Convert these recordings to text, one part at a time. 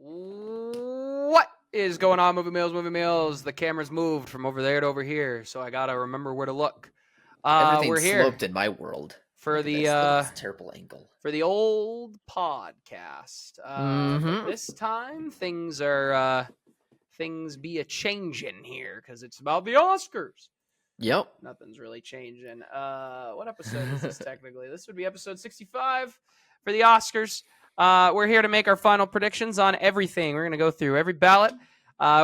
What is going on, Movie Meals? Movie Meals. The camera's moved from over there to over here, so I gotta remember where to look. We're Everything's here sloped in my world. for Look at this. Look at the this terrible angle. old podcast. But Mm-hmm. this time things are things be a changing here because it's about the Oscars. Yep. Nothing's really changing. What episode is this technically? This would be episode 65 for the Oscars. We're here to make our final predictions on everything. We're going to go through every ballot.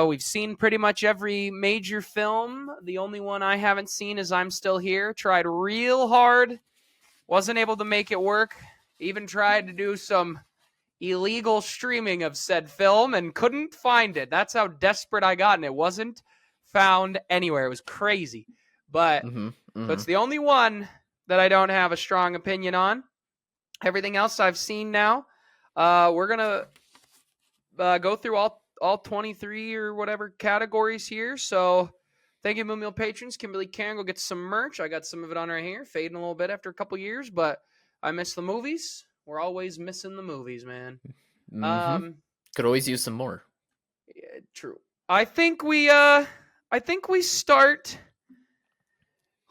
We've seen pretty much every major film. The only one I haven't seen is I'm Still Here. Tried real hard. Wasn't able to make it work. Even tried to do some illegal streaming of said film and couldn't find it. That's how desperate I got, and it wasn't found anywhere. It was crazy. But so it's the only one that I don't have a strong opinion on. Everything else I've seen now. We're going to go through all 23 or whatever categories here. So thank you, Moo Meal patrons. Kimberly Karen, go get some merch. I got some of it on right here. Fading a little bit after a couple years, but I miss the movies. We're always missing the movies, man. Could always use some more. Yeah, true. I think we start.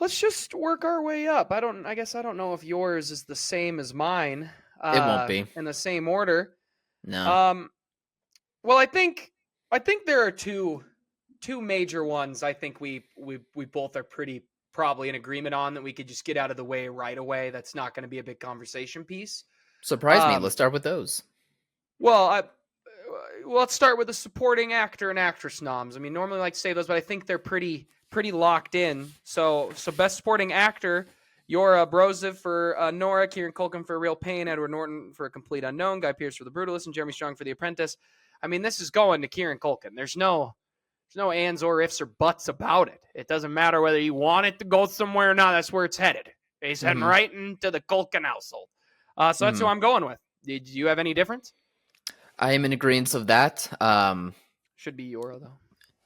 Let's just work our way up. I guess I don't know if yours is the same as mine. It won't be in the same order. No. Well, I think there are two major ones. I think we both are pretty probably in agreement on that we could just get out of the way right away. That's not going to be a big conversation piece. Surprise me. Let's start with those. Well, let's start with the supporting actor and actress noms. I mean, normally I like to say those, but I think they're pretty locked in. So best supporting actor, Yora Brozov for Nora, Kieran Culkin for Real Pain, Edward Norton for A Complete Unknown, Guy Pearce for The Brutalist, and Jeremy Strong for The Apprentice. I mean, this is going to Kieran Culkin. There's no ands or ifs or buts about it. It doesn't matter whether you want it to go somewhere or not. That's where it's headed. He's heading right into the Culkin household. So that's who I'm going with. Did you have any difference? I am in agreement of that. Should be Yora, though.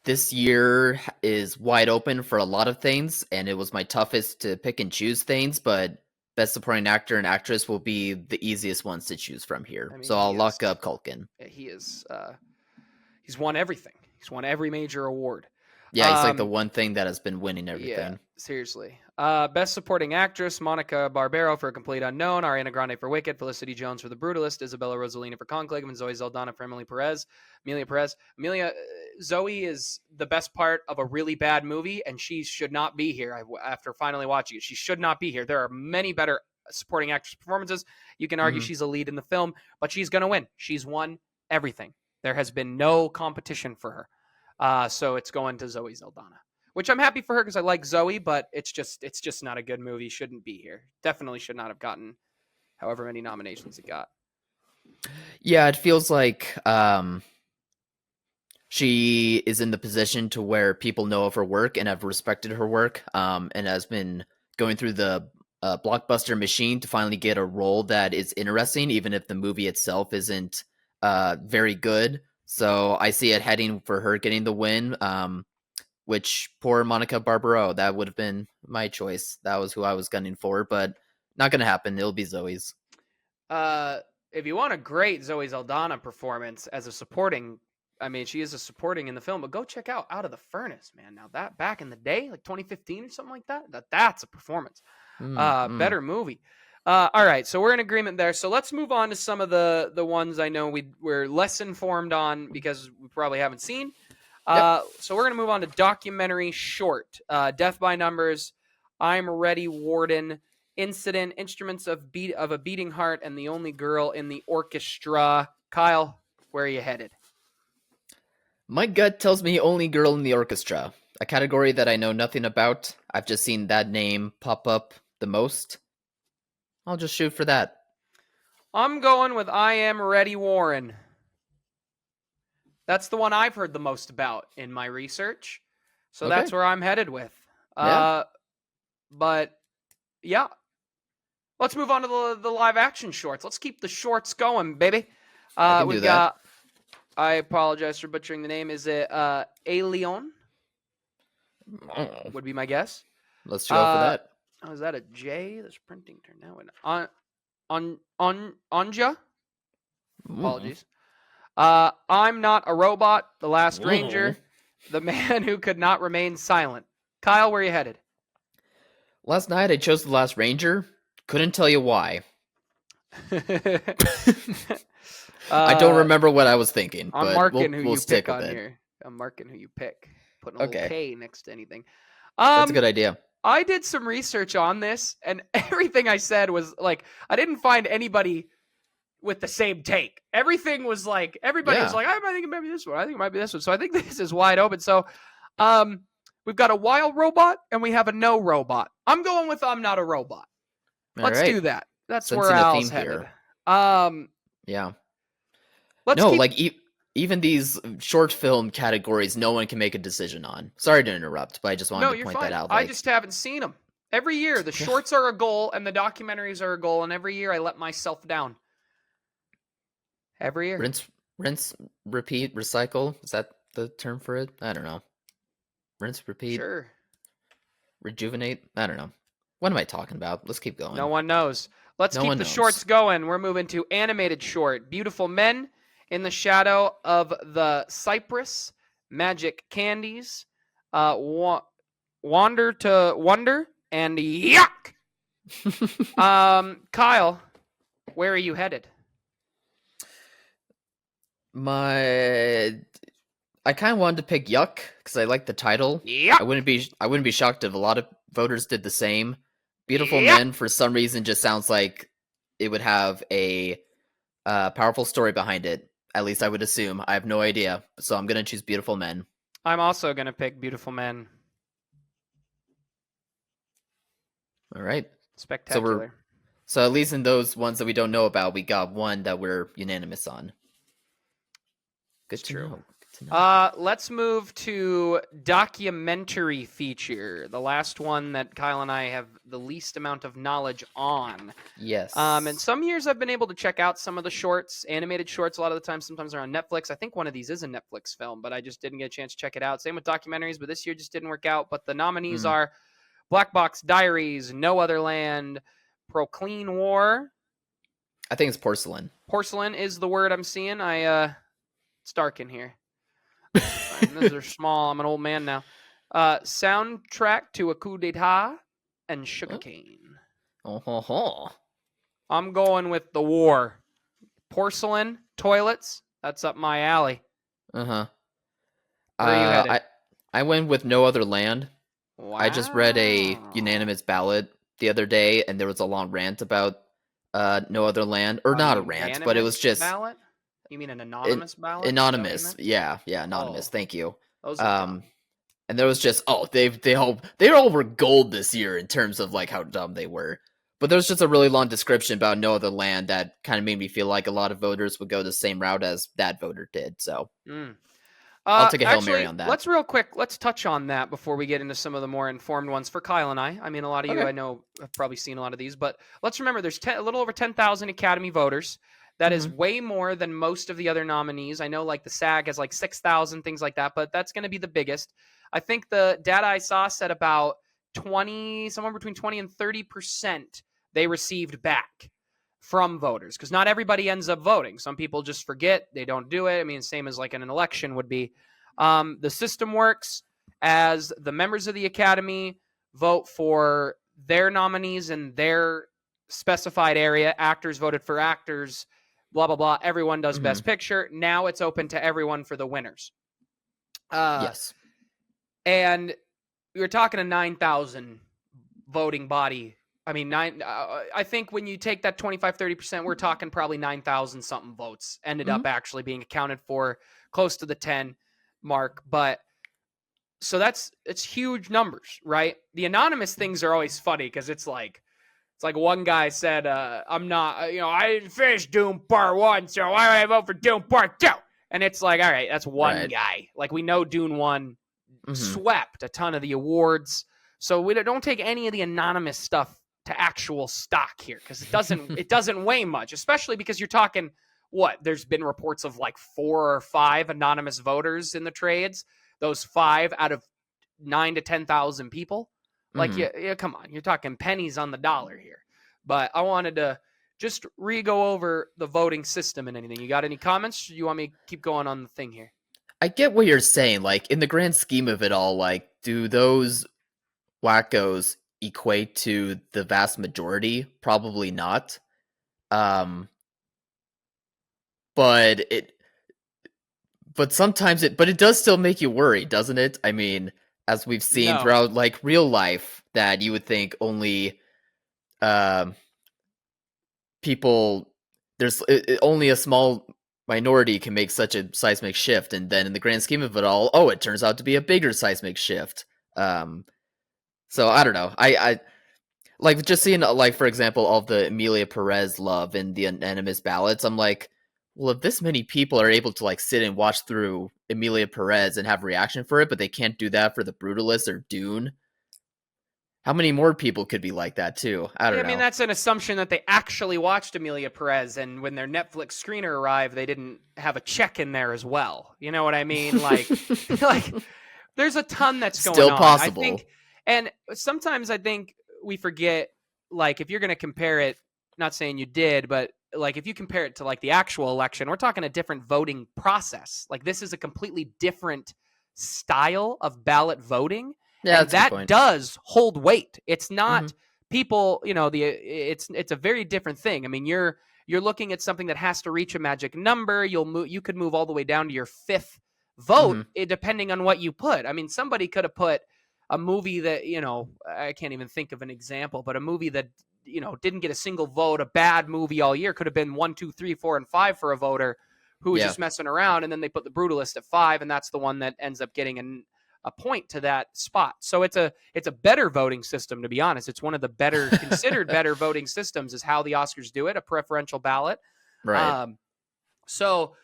This year is wide open for a lot of things, and it was my toughest to pick and choose things, but best supporting actor and actress will be the easiest ones to choose from here. I mean, so I'll lock up Culkin. He is. He's won everything. He's won every major award. Yeah, he's like the one thing that has been winning everything. Yeah, seriously. Best supporting actress, Monica Barbero for A Complete Unknown, Ariana Grande for Wicked, Felicity Jones for The Brutalist, Isabella Rossellini for Conclave, and Zoe Saldana for Amelia Perez. Zoe is the best part of a really bad movie, and she should not be here after finally watching it. She should not be here. There are many better supporting actress performances. You can argue she's a lead in the film, but she's going to win. She's won everything. There has been no competition for her. So it's going to Zoe Saldana, which I'm happy for her because I like Zoe, but it's just not a good movie. Shouldn't be here. Definitely should not have gotten however many nominations it got. Yeah, it feels like she is in the position to where people know of her work and have respected her work, and has been going through the blockbuster machine to finally get a role that is interesting, even if the movie itself isn't very good. So I see it heading for her getting the win, which poor Monica Barbero, that would have been my choice. That was who I was gunning for, but not going to happen. It'll be Zoe's. If you want a great Zoe Saldana performance as a supporting, I mean, she is a supporting in the film, but go check out Out of the Furnace, man. Now that back in the day, like 2015 or something like that's a performance. Better movie. All right, so we're in agreement there. So let's move on to some of the ones I know we're less informed on because we probably haven't seen. So we're going to move on to documentary short. Death by Numbers, I'm Ready, Warden, Incident, Instruments of a Beating Heart, and The Only Girl in the Orchestra. Kyle, where are you headed? My gut tells me Only Girl in the Orchestra, a category that I know nothing about. I've just seen that name pop up the most. I'll just shoot for that. I'm going with I Am Ready, Warren. That's the one I've heard the most about in my research. So that's where I'm headed with. But yeah. Let's move on to the live action shorts. Let's keep the shorts going, baby. We've got, I apologize for butchering the name. Is it A Leon? Would be my guess. Let's go for that. Oh, is that a J? This printing turned out. Anja? Apologies. I'm Not a Robot, The Last Ooh. Ranger, The Man Who Could Not Remain Silent. Kyle, where are you headed? Last night I chose The Last Ranger. Couldn't tell you why. I don't remember what I was thinking, I'm but marking who we'll you stick pick with on it. here. I'm marking who you pick. Putting a little Okay, K next to anything. that's a good idea. I did some research on this, and everything I said was like, I didn't find anybody with the same take. Everything was like, everybody was Yeah. like, I think it might be this one. I think it might be this one. So I think this is wide open. So, we've got a wild robot and we have a no robot. I'm going with I'm Not a Robot. All Let's right. do that. That's where Sensing a Al's theme headed. here. Um, Yeah. let's No, keep. like even these short film categories, no one can make a decision on. Sorry to interrupt, but I just wanted No, to you're point fine. that out. I Like, just haven't seen them. Every year, the Yeah. shorts are a goal and the documentaries are a goal, and every year I let myself down. Every year. rinse, repeat, recycle. Is that the term for it? I don't know. Rinse, repeat, Sure. rejuvenate. I don't know. What am I talking about? Let's keep going. No one knows. Let's No keep one the knows. shorts going. We're moving to animated short. Beautiful Men in the Shadow of the Cypress. Magic Candies. Wander to Wonder. And Yuck! Kyle, where are you headed? I kind of wanted to pick Yuck because I like the title. Yuck! I wouldn't be shocked if a lot of voters did the same. Beautiful Yuck! Men for some reason just sounds like it would have a powerful story behind it. At least I would assume. I have no idea, so I'm gonna choose Beautiful Men. I'm also going to pick Beautiful Men. All right. Spectacular. So at least in those ones that we don't know about, we got one that we're unanimous on. Good to know. Good to know. Let's move to documentary feature, the last one that Kyle and I have the least amount of knowledge on. Yes. And some years I've been able to check out some of the shorts, animated shorts. A lot of the time, sometimes they're on Netflix. I think one of these is a Netflix film, but I just didn't get a chance to check it out. Same with documentaries, but this year just didn't work out. But the nominees are Black Box Diaries, No Other Land, Proclean War. I think it's Porcelain. Porcelain is the word I'm seeing. It's dark in here. Those are small. I'm an old man now. Soundtrack to a coup d'etat and sugarcane. Oh ho ho. I'm going with the war. Porcelain, toilets. That's up my alley. Uh-huh. Where are you headed? I went with No Other Land. Wow. I just read a unanimous ballot the other day, and there was a long rant about No Other Land, or not a rant, but it was just ballot. You mean an anonymous ballot? anonymous. Yeah, anonymous. Thank you. Those are dumb. And there was just they all were gold this year in terms of like how dumb they were. But there was just a really long description about No Other Land that kind of made me feel like a lot of voters would go the same route as that voter did. So I'll take a Hail Mary on that. Let's touch on that before we get into some of the more informed ones for Kyle and I. I mean, a lot of you I know have probably seen a lot of these, but let's remember there's a little over 10,000 Academy voters. That is way more than most of the other nominees. I know like the SAG has like 6,000, things like that, but that's going to be the biggest. I think the data I saw said about somewhere between 20 and 30% they received back from voters, because not everybody ends up voting. Some people just forget, they don't do it. I mean, same as like in an election would be. The system works as the members of the Academy vote for their nominees in their specified area. Actors voted for actors, blah, blah, blah. Everyone does Best Picture. Now it's open to everyone for the winners. Yes. And we were talking a 9,000 voting body. I mean, I think when you take that 25, 30%, we're talking probably 9,000 something votes ended up actually being accounted for, close to the 10 mark. But so it's huge numbers, right? The anonymous things are always funny because it's like one guy said, I'm not, I didn't finish Doom Part 1, so why would I vote for Doom Part 2? And it's like, all right, that's one guy. Like, we know Dune 1 swept a ton of the awards, so we don't take any of the anonymous stuff to actual stock here, because it doesn't weigh much, especially because you're talking, there's been reports of like 4 or 5 anonymous voters in the trades. Those 5 out of 9 to 10,000 people. Like, yeah, come on. You're talking pennies on the dollar here. But I wanted to just re-go over the voting system and anything. You got any comments? You want me to keep going on the thing here? I get what you're saying. Like, in the grand scheme of it all, like, do those wackos equate to the vast majority? Probably not. Um, but sometimes it does still make you worry, doesn't it? I mean, as we've seen No. throughout like real life, that you would think only um people there's only a small minority can make such a seismic shift, and then in the grand scheme of it all, oh, it turns out to be a bigger seismic shift. So I don't know. I like just seeing like, for example, all the Emilia Perez love in the anonymous ballots. I'm like, well, if this many people are able to like sit and watch through Emilia Perez and have a reaction for it, but they can't do that for the Brutalist or Dune, how many more people could be like that too? I don't Yeah, I know. mean, that's an assumption that they actually watched Emilia Perez, and when their Netflix screener arrived, they didn't have a check in there as well. You know what I mean? Like, like there's a ton that's going Still on. I possible. think, and sometimes I think we forget, like, if you're going to compare it, not saying you did, but like if you compare it to like the actual election, we're talking a different voting process. Like, this is a completely different style of ballot voting, Yeah, and that's a good that point. does hold weight. It's not Mhm. people, it's a very different thing. I mean, you're looking at something that has to reach a magic number. You could move all the way down to your fifth vote, Mhm. depending on what you put. I mean, somebody could have put a movie that, I can't even think of an example, but a movie that, didn't get a single vote, a bad movie all year, could have been 1, 2, 3, 4, and 5 for a voter who was Yeah. just messing around, and then they put the Brutalist at 5, and that's the one that ends up getting a point to that spot. So it's a better voting system, to be honest. It's one of the better considered better voting systems is how the Oscars do it, a preferential ballot. Right. So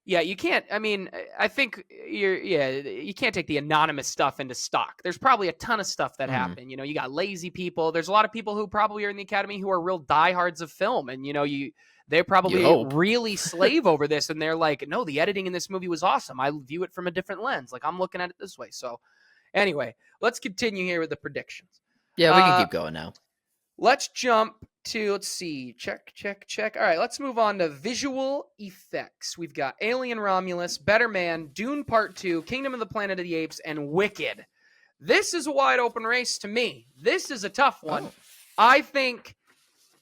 yeah, you can't. I mean, I think you can't take the anonymous stuff into stock. There's probably a ton of stuff that Mhm. happened. You got lazy people. There's a lot of people who probably are in the Academy who are real diehards of film, and they You probably hope. really slave over this, and they're like, no, the editing in this movie was awesome. I view it from a different lens. Like, I'm looking at it this way. So anyway, let's continue here with the predictions. Yeah, we can keep going now. Let's jump to, let's see, check. All right, let's move on to visual effects. We've got Alien Romulus, Better Man, Dune Part 2, Kingdom of the Planet of the Apes, and Wicked. This is a wide open race to me. This is a tough one. Oh. I think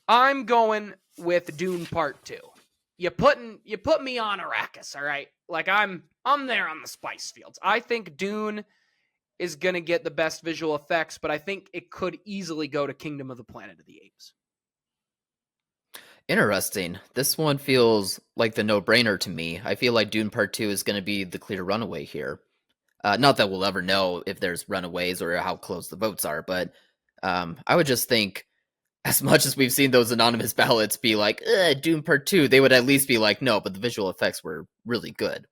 I'm going with Dune Part 2. You put me on Arrakis, all right? Like, I'm there on the spice fields. I think Dune is going to get the best visual effects, but I think it could easily go to Kingdom of the Planet of the Apes. Interesting. This one feels like the no-brainer to me. I feel like Dune Part 2 is going to be the clear runaway here. Not that we'll ever know if there's runaways or how close the votes are, but I would just think, as much as we've seen those anonymous ballots be like, Dune Part 2, they would at least be like, no, but the visual effects were really good.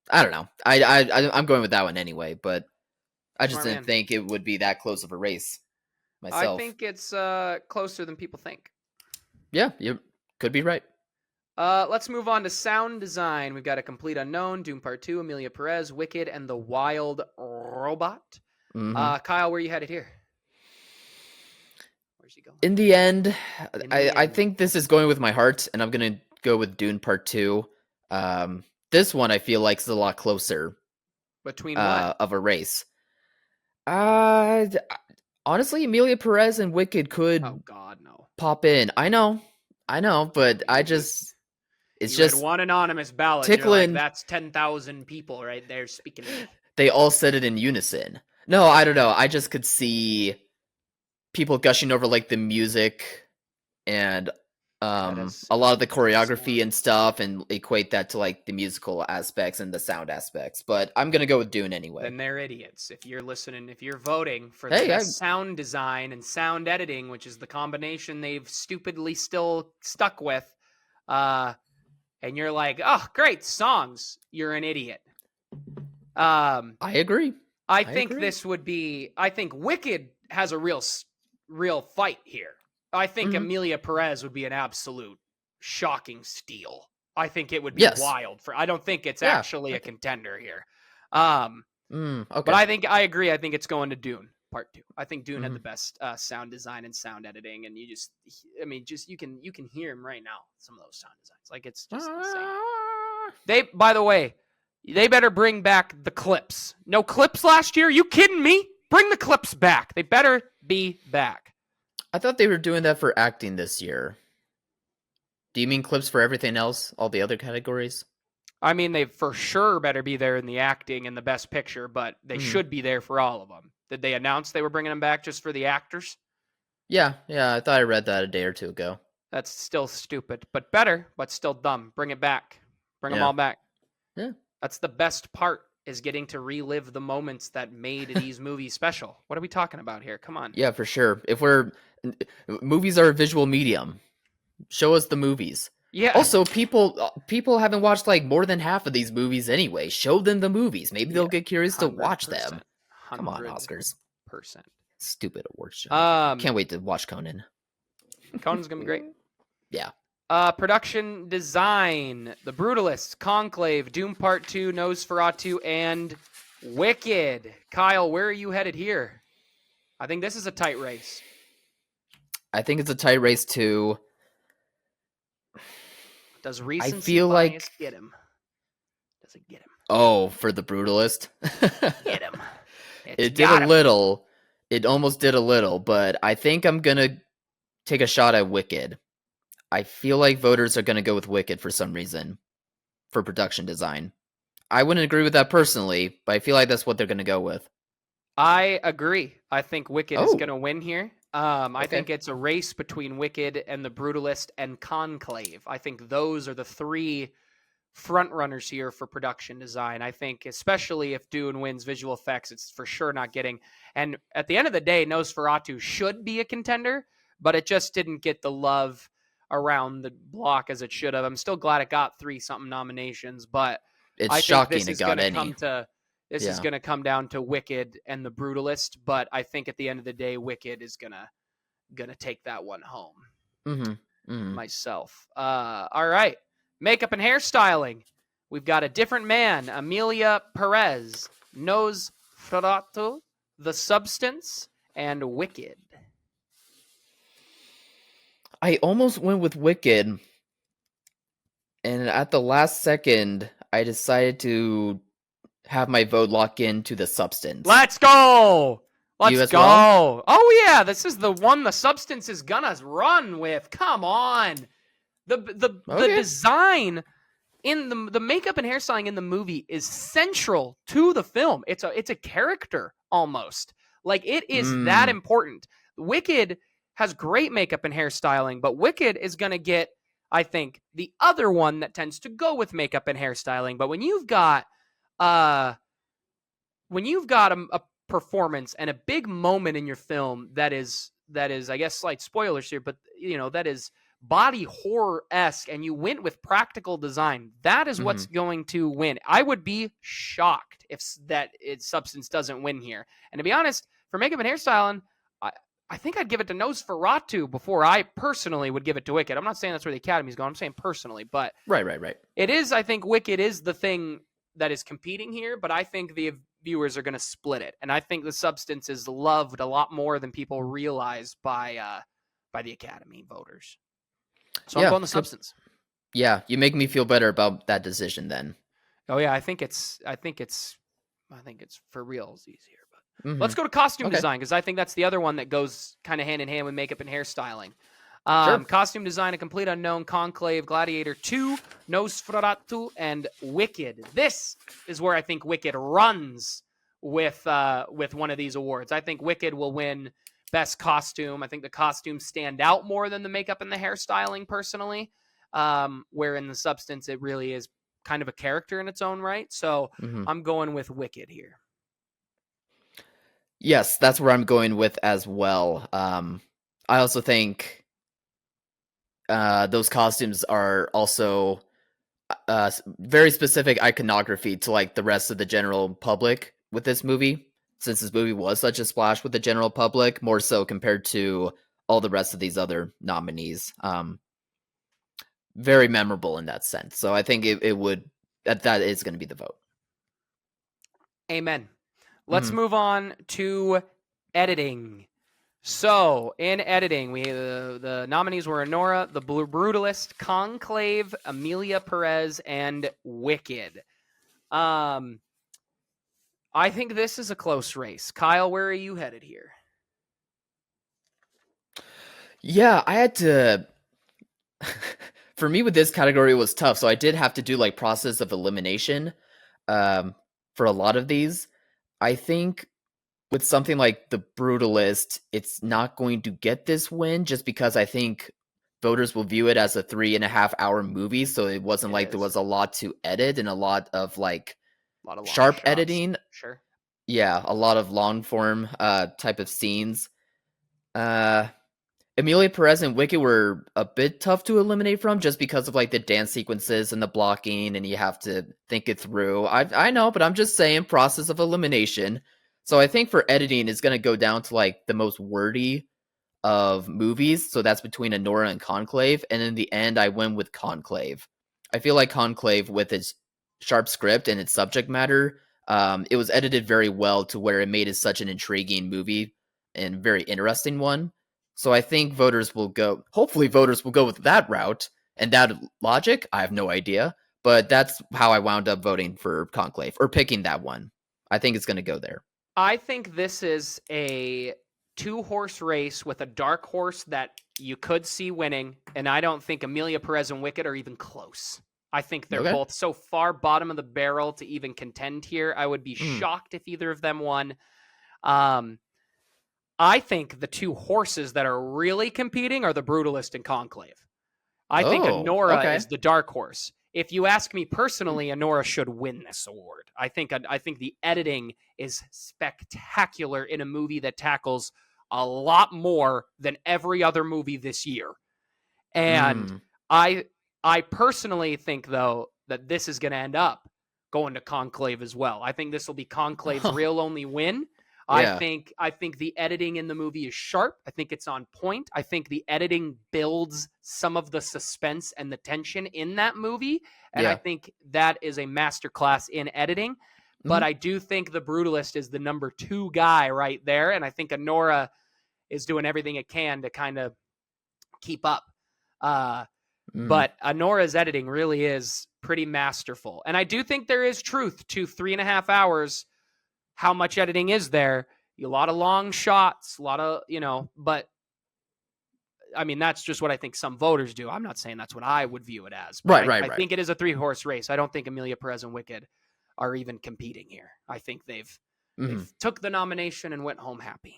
I don't know. I'm going with that one anyway, but I just Smart didn't man. think it would be that close of a race myself. I think it's closer than people think. Yeah, you could be right. Let's move on to sound design. We've got A Complete Unknown, Doom Part 2, Emilia Perez, Wicked, and The Wild Robot. Mm-hmm. Kyle, where you headed here? Where's he going? In the end, In the I end. think this is going with my heart, and I'm going to go with Dune Part 2. This one I feel like is a lot closer Between what? of a race. Honestly, Emilia Perez and Wicked could Oh, God, no. pop in. I know, but it's You just had one anonymous ballot. You're like, tickling. that's 10,000 people right there speaking to me. They all said it in unison. No, I don't know. I just could see people gushing over like the music and a lot of the choreography and stuff, and equate that to like the musical aspects and the sound aspects. But I'm gonna go with Dune anyway. Then they're idiots. If you're listening, if you're voting for the best sound design and sound editing, which is the combination they've stupidly still stuck with, and you're like, oh, great songs, you're an idiot. I agree. I think this would be. I think Wicked has a real fight here. I think Emilia Perez would be an absolute shocking steal. I think it would be wild for. I don't think it's actually a contender here. Okay. But I agree. I think it's going to Dune. Part 2. I think Dune had Mhm. the best sound design and sound editing, and you can hear him right now. Some of those sound designs, like it's just insane. By the way, they better bring back the clips. No clips last year? You kidding me? Bring the clips back. They better be back. I thought they were doing that for acting this year. Do you mean clips for everything else? All the other categories? I mean, they for sure better be there in the acting and the best picture, but they Mhm. should be there for all of them. Did they announce they were bringing them back just for the actors? Yeah, I thought I read that a day or two ago. That's still stupid, but better, but still dumb. Bring it back. Bring them Yeah. all back. Yeah. That's the best part, is getting to relive the moments that made these movies special. What are we talking about here? Come on. Yeah, for sure. Movies are a visual medium. Show us the movies. Yeah. Also, people haven't watched like more than half of these movies anyway. Show them the movies. Maybe they'll get curious to watch them. 100%. Come on, Oscars. 100%. Stupid award show. Um, Can't wait to watch Conan. Conan's gonna be great. Yeah. Production design: The Brutalist, Conclave, Doom Part 2, Nosferatu, and Wicked. Kyle, where are you headed here? I think this is a tight race. I think it's a tight race too. Does recency feel bias like- get him? Does it get him? Oh, for The Brutalist. Get him. It did a little. It almost did a little, but I think I'm gonna take a shot at Wicked. I feel like voters are gonna go with Wicked for some reason for production design. I wouldn't agree with that personally, but I feel like that's what they're gonna go with. I agree. I think Wicked is Oh. going to win here. I Okay. think it's a race between Wicked and The Brutalist and Conclave. I think those are the three front runners here for production design. I think especially if Dune wins visual effects, it's for sure not getting. And at the end of the day, Nosferatu should be a contender, but it just didn't get the love around the block as it should have. I'm still glad it got 3-something nominations, but It's I think shocking this it is got going to any. come to this is Yeah. going to come down to Wicked and The Brutalist, but I think at the end of the day, Wicked is gonna take that one home. Myself. All right, makeup and hairstyling. We've got A Different Man, Amelia Perez, Nosferatu, The Substance, and Wicked. I almost went with Wicked, and at the last second, I decided to have my vote lock into The Substance. Let's go. You Let's as go. well? Oh yeah, this is the one The Substance is gonna run with. Come on. The Okay. design in the makeup and hairstyling in the movie is central to the film. It's a character almost. Like it is that important. Wicked has great makeup and hairstyling, but Wicked is going to get, I think, the other one that tends to go with makeup and hairstyling. But when you've got a performance and a big moment in your film that is I guess slight spoilers here, but that is body horror-esque, and you went with practical design, that is what's going to win. I would be shocked if Substance doesn't win here. And to be honest, for makeup and hairstyling, I think I'd give it to Nosferatu before I personally would give it to Wicked. I'm not saying that's where the Academy's going. I'm saying personally, but Right. it is, I think Wicked is the thing that is competing here, but I think the viewers are going to split it. And I think The Substance is loved a lot more than people realize by the Academy voters. So I'm going The Substance. Yeah, you make me feel better about that decision then. Oh yeah, I think it's for real easier. But let's go to costume design, because I think that's the other one that goes kind of hand in hand with makeup and hairstyling. Sure. Costume design: A Complete Unknown, Conclave, Gladiator 2, Nosferatu, and Wicked. This is where I think Wicked runs with one of these awards. I think Wicked will win Best Costume. I think the costumes stand out more than the makeup and the hairstyling, personally. Where in The Substance, it really is kind of a character in its own right. So I'm going with Wicked here. Yes, that's where I'm going with as well. I also think those costumes are also very specific iconography to like the rest of the general public with this movie, since this movie was such a splash with the general public, more so compared to all the rest of these other nominees. Very memorable in that sense. So I think it would that is going to be the vote. Amen. Let's move on to editing. So, in editing, the nominees were Anora, The Brutalist, Conclave, Amelia Perez, and Wicked. I think this is a close race. Kyle, where are you headed here? Yeah, I had to. For me, with this category, it was tough. So I did have to do like process of elimination for a lot of these. I think with something like The Brutalist, it's not going to get this win just because I think voters will view it as a 3.5 hour movie. So it wasn't like there was a lot to edit and a lot of like sharp editing. Sure. Yeah, a lot of long form type of scenes. Amelia Perez and Wicked were a bit tough to eliminate from just because of like the dance sequences and the blocking, and you have to think it through. I know, but I'm just saying process of elimination. So I think for editing, it's gonna go down to like the most wordy of movies. So that's between Anora and Conclave, and in the end, I went with Conclave. I feel like Conclave, with its sharp script and its subject matter, it was edited very well to where it made it such an intriguing movie and very interesting one. So I think hopefully voters will go with that route and that logic. I have no idea, but that's how I wound up voting for Conclave or picking that one. I think it's going to go there. I think this is a 2-horse race with a dark horse that you could see winning, and I don't think Amelia Perez and Wicked are even close. I think they're both so far bottom of the barrel to even contend here. I would be shocked if either of them won. I think the 2 horses that are really competing are The Brutalist and Conclave. I think Anora is the dark horse. If you ask me personally, Anora should win this award. I think the editing is spectacular in a movie that tackles a lot more than every other movie this year. And I personally think, though, that this is going to end up going to Conclave as well. I think this will be Conclave's real only win. Yeah. I think the editing in the movie is sharp. I think it's on point. I think the editing builds some of the suspense and the tension in that movie. And I think that is a masterclass in editing. But I do think The Brutalist is the number 2 guy right there. And I think Anora is doing everything it can to kind of keep up. But Anora's editing really is pretty masterful. And I do think there is truth to 3.5 hours. How much editing is there? A lot of long shots, a lot of, but I mean, that's just what I think some voters do. I'm not saying that's what I would view it as. Right. I think it is a 3-horse race. I don't think Amelia Perez and Wicked are even competing here. I think they've took the nomination and went home happy.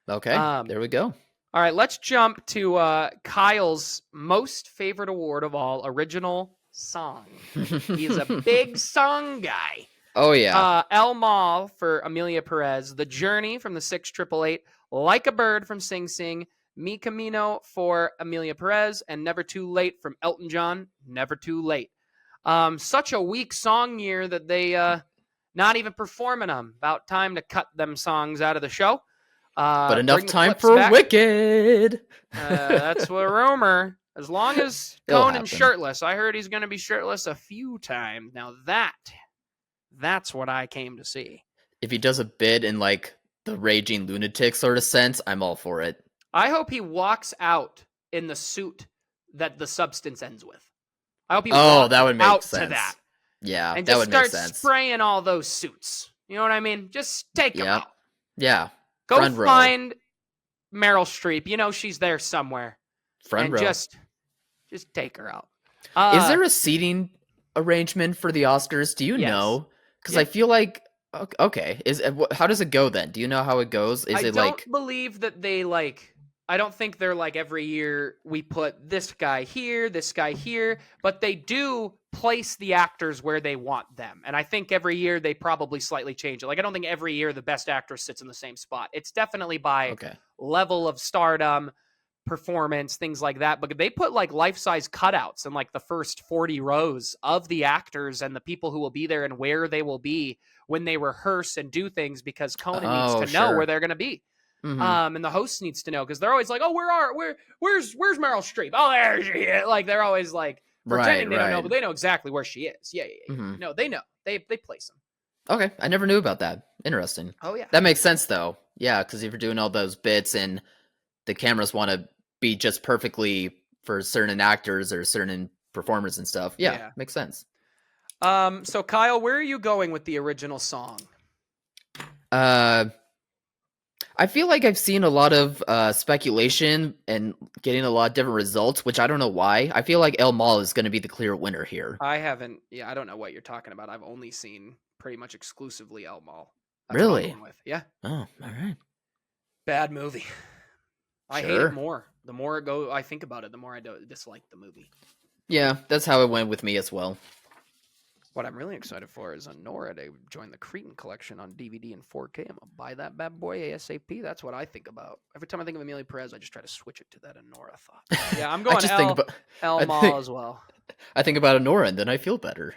Okay, there we go. All right, let's jump to Kyle's most favorite award of all, original song. He's a big song guy. Oh, yeah. El Mal for Amelia Perez, The Journey from the 688, Like a Bird from Sing Sing, Mi Camino for Amelia Perez, and Never Too Late from Elton John, Never Too Late. Such a weak song year that they not even performing them. About time to cut them songs out of the show. But enough time for Wicked. That's a rumor. As long as Conan's shirtless. I heard he's going to be shirtless a few times. Now that's what I came to see. If he does a bit in like the raging lunatic sort of sense, I'm all for it. I hope he walks out in the suit that the substance ends with. I hope he walks that would make out sense. to that. Yeah, and that just would start make sense. Spraying all those suits. You know what I mean? Just take them out. Yeah. Go find Meryl Streep. She's there somewhere. Front row. Just take her out. Is there a seating arrangement for the Oscars? Do you know? Because I feel like how does it go then? Do you know how it goes? I don't believe that they I don't think they're like every year we put this guy here, but they do place the actors where they want them. And I think every year they probably slightly change it. I don't think every year the best actress sits in the same spot. It's definitely by level of stardom, performance, things like that. But they put life-size cutouts in the first 40 rows of the actors and the people who will be there and where they will be when they rehearse and do things, because Conan needs to know where they're going to be. Mm-hmm. And the host needs to know, because they're always like, "Oh, where's Meryl Streep? Oh, there she is!" They're always pretending they don't know, but they know exactly where she is. Yeah. No, they know. They place them. Okay, I never knew about that. Interesting. Oh yeah, that makes sense though. Yeah, because if you're doing all those bits and the cameras want to be just perfectly for certain actors or certain performers and stuff, yeah, Yeah. makes sense. So Kyle, where are you going with the original song? Uh, I feel like I've seen a lot of speculation and getting a lot of different results, which I don't know why. I feel like El Mal is going to be the clear winner here. I haven't. Yeah, I don't know what you're talking about. I've only seen pretty much exclusively El Mal. That's what I'm Really? going with. Yeah, Oh, all right. bad movie. I hate it Sure. more. The more I think about it, the more I dislike the movie. Yeah, that's how it went with me as well. What I'm really excited for is Nora to join the Cretan collection on DVD and 4K. I'm gonna buy that bad boy ASAP. That's what I think about. Every time I think of Amelia Perez, I just try to switch it to that Nora thought. Yeah, I'm I going just think about El I Mal think as well. I think about Honora and then I feel better.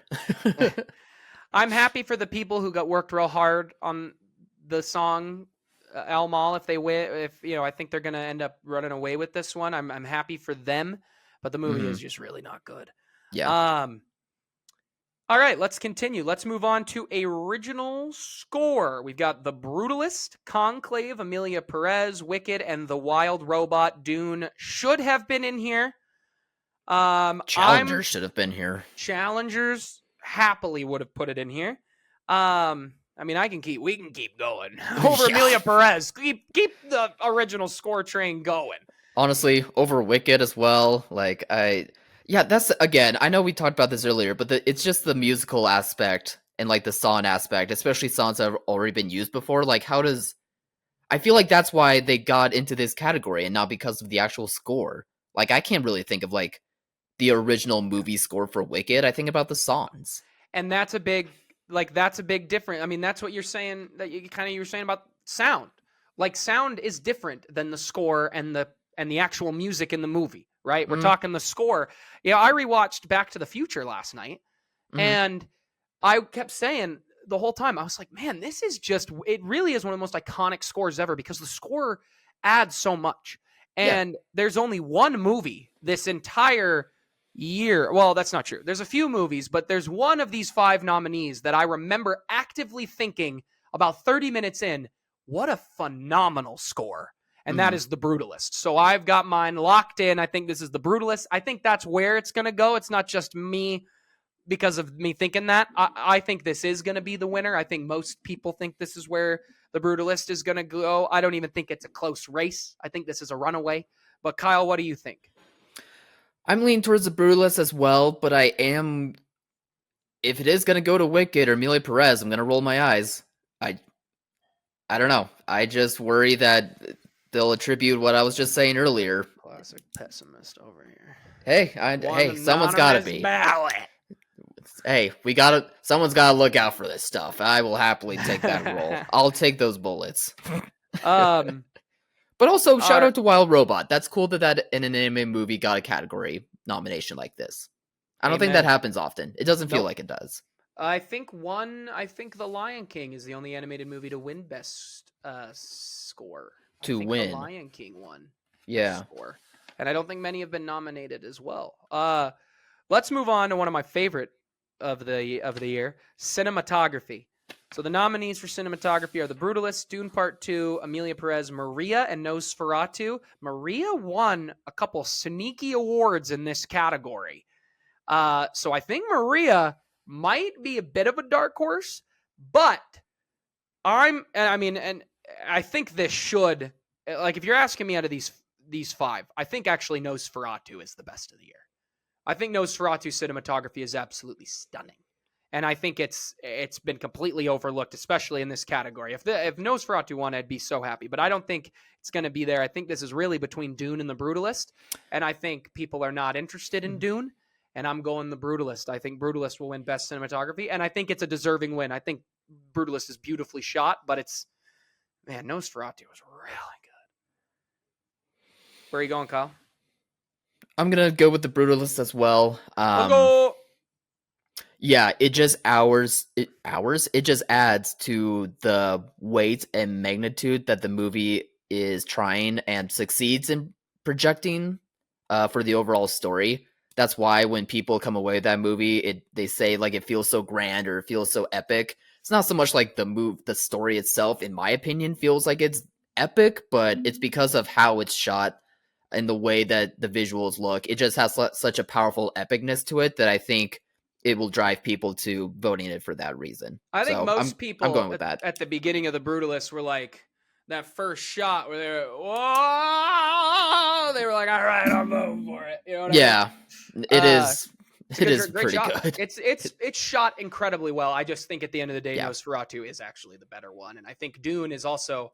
I'm happy for the people who got worked real hard on the song El Mal. If they win, I think they're gonna end up running away with this one. I'm happy for them, but the movie is just really not good. Yeah. All right, let's continue. Let's move on to original score. We've got The Brutalist, Conclave, Amelia Perez, Wicked, and The Wild Robot. Dune should have been in here. Challengers should have been here. Challengers happily would have put it in here. We can keep going. Over Amelia Perez. Keep the original score train going. Honestly, over Wicked as well. Yeah, that's, again, I know we talked about this earlier, but it's just the musical aspect and like the song aspect, especially songs that have already been used before. Like, I feel like that's why they got into this category and not because of the actual score. Like, I can't really think of like the original movie score for Wicked. I think about the songs. And that's a big difference. I mean, that's what you're saying, that you were saying about sound. Like, sound is different than the score and the actual music in the movie, right? We're talking the score. I rewatched Back to the Future last night, and I kept saying the whole time, I was like, man, it really is one of the most iconic scores ever, because the score adds so much. And there's only one movie this entire year. Well, that's not true. There's a few movies, but there's one of these 5 nominees that I remember actively thinking about 30 minutes in, what a phenomenal score. And that is The Brutalist. So I've got mine locked in. I think this is The Brutalist. I think that's where it's going to go. It's not just me because of me thinking that. I think this is going to be the winner. I think most people think this is where The Brutalist is going to go. I don't even think it's a close race. I think this is a runaway. But Kyle, what do you think? I'm leaning towards The Brutalist as well, but if it is going to go to Wicked or Amelia Perez, I'm going to roll my eyes. I don't know. I just worry that they'll attribute what I was just saying earlier. Classic pessimist over here. Hey, someone's got to be. Ballot. Hey, someone's got to look out for this stuff. I will happily take that role. I'll take those bullets. But also, shout out to Wild Robot. That's cool that in an anime movie got a category nomination like this. I don't think that happens often. It doesn't feel like it does. I think The Lion King is the only animated movie to win best score. The Lion King won. Yeah. Score. And I don't think many have been nominated as well. Let's move on to one of my favorite of the year, cinematography. So the nominees for cinematography are The Brutalist, Dune Part 2, Amelia Perez, Maria, and Nosferatu. Maria won a couple sneaky awards in this category. So I think Maria might be a bit of a dark horse, but I think this should, like, if you're asking me out of these 5, I think actually Nosferatu is the best of the year. I think Nosferatu cinematography is absolutely stunning. And I think it's been completely overlooked, especially in this category. If Nosferatu won, I'd be so happy. But I don't think it's going to be there. I think this is really between Dune and The Brutalist. And I think people are not interested in Dune. And I'm going The Brutalist. I think Brutalist will win Best Cinematography. And I think it's a deserving win. I think Brutalist is beautifully shot. But Nosferatu was really good. Where are you going, Kyle? I'm going to go with The Brutalist as well. Let's go! Yeah, it just it just adds to the weight and magnitude that the movie is trying and succeeds in projecting for the overall story. That's why when people come away with that movie, they say like it feels so grand or it feels so epic. it's not so much like the story itself, in my opinion, feels like it's epic, but it's because of how it's shot and the way that the visuals look. It just has such a powerful epicness to it that I think it will drive people to voting it for that reason. I think So most I'm people going with that. at the beginning of the Brutalist were like, that first shot where they're, whoa, they were like, all right, I'm voting for it. You know what Yeah, I mean? it is. It's It a is great pretty shot. good. It's shot incredibly well. I just think at the end of the day, Yeah. Nosferatu is actually the better one, and I think Dune is also.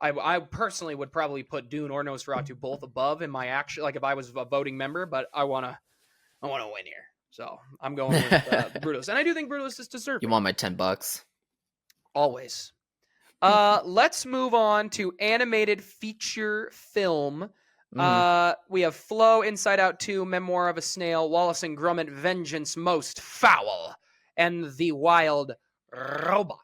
I personally would probably put Dune or Nosferatu both above in my action. Like if I was a voting member, but I wanna win here, so I'm going with Brutus, and I do think Brutus is deserving. You want my $10? Always. Let's move on to animated feature film. We have Flow, Inside Out 2, Memoir of a Snail, Wallace and Gromit, Vengeance Most Foul, and The Wild Robot.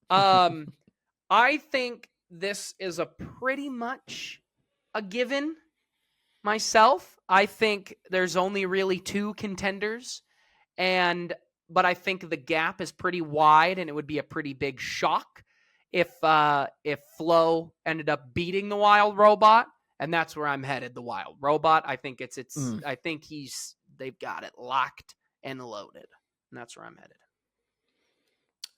I think this is a pretty much a given myself. I think there's only really 2 contenders, but I think the gap is pretty wide, and it would be a pretty big shock if Flo ended up beating the Wild Robot, and that's where I'm headed. The Wild Robot. I think I think they've got it locked and loaded, and that's where I'm headed.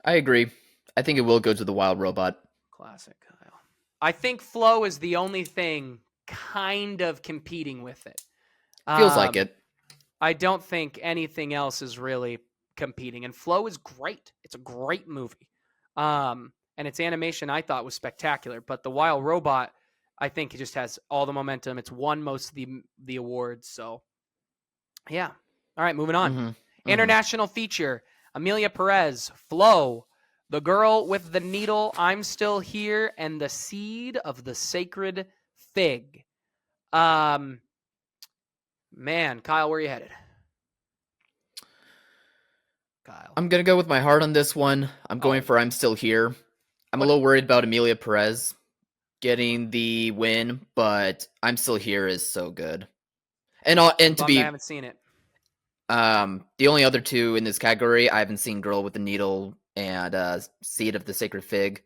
I agree. I think it will go to the Wild Robot. Classic Kyle. I think Flo is the only thing kind of competing with it. Feels like it. I don't think anything else is really competing. And Flow is great. It's a great movie. And its animation I thought was spectacular. But the Wild Robot, I think it just has all the momentum. It's won most of the awards. So, yeah. All right, moving on. International feature, Amelia Perez, Flow, The Girl with the Needle, I'm Still Here, and The Seed of the Sacred Fig. Man, Kyle, where are you headed? Kyle. I'm going to go with my heart on this one. I'm going for I'm Still Here. I'm a little worried about Amelia Perez getting the win, but I'm Still Here is so good. And to be... I haven't seen it. The only other 2 in this category, I haven't seen Girl with the Needle and Seed of the Sacred Fig.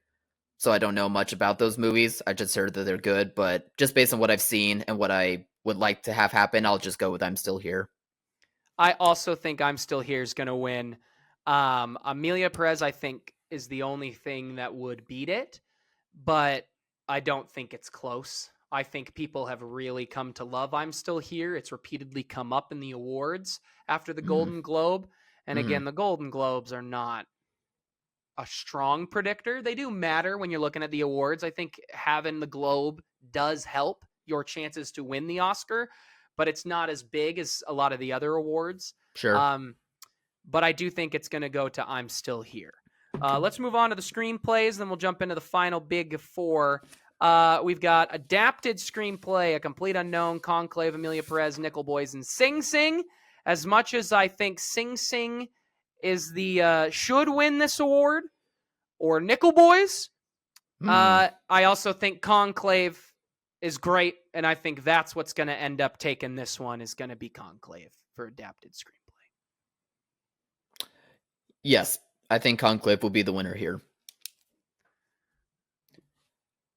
So I don't know much about those movies. I just heard that they're good, but just based on what I've seen and what I would like to have happen, I'll just go with I'm Still Here. I also think I'm Still Here is going to win. Amelia Perez, I think, is the only thing that would beat it, but I don't think it's close. I think people have really come to love I'm Still Here. It's repeatedly come up in the awards after the Golden Globe. And again, the Golden Globes are not a strong predictor. They do matter when you're looking at the awards. I think having the Globe does help your chances to win the Oscar, but it's not as big as a lot of the other awards. Sure. But I do think it's going to go to I'm Still Here. Let's move on to the screenplays, then we'll jump into the final big 4. We've got adapted screenplay, A Complete Unknown, Conclave, Amelia Perez, Nickel Boys, and Sing Sing. As much as I think Sing Sing is should win this award, or Nickel Boys, I also think Conclave is great, and I think that's what's going to end up taking this one is going to be Conclave for adapted screenplay. Yes, I think Conclave will be the winner here.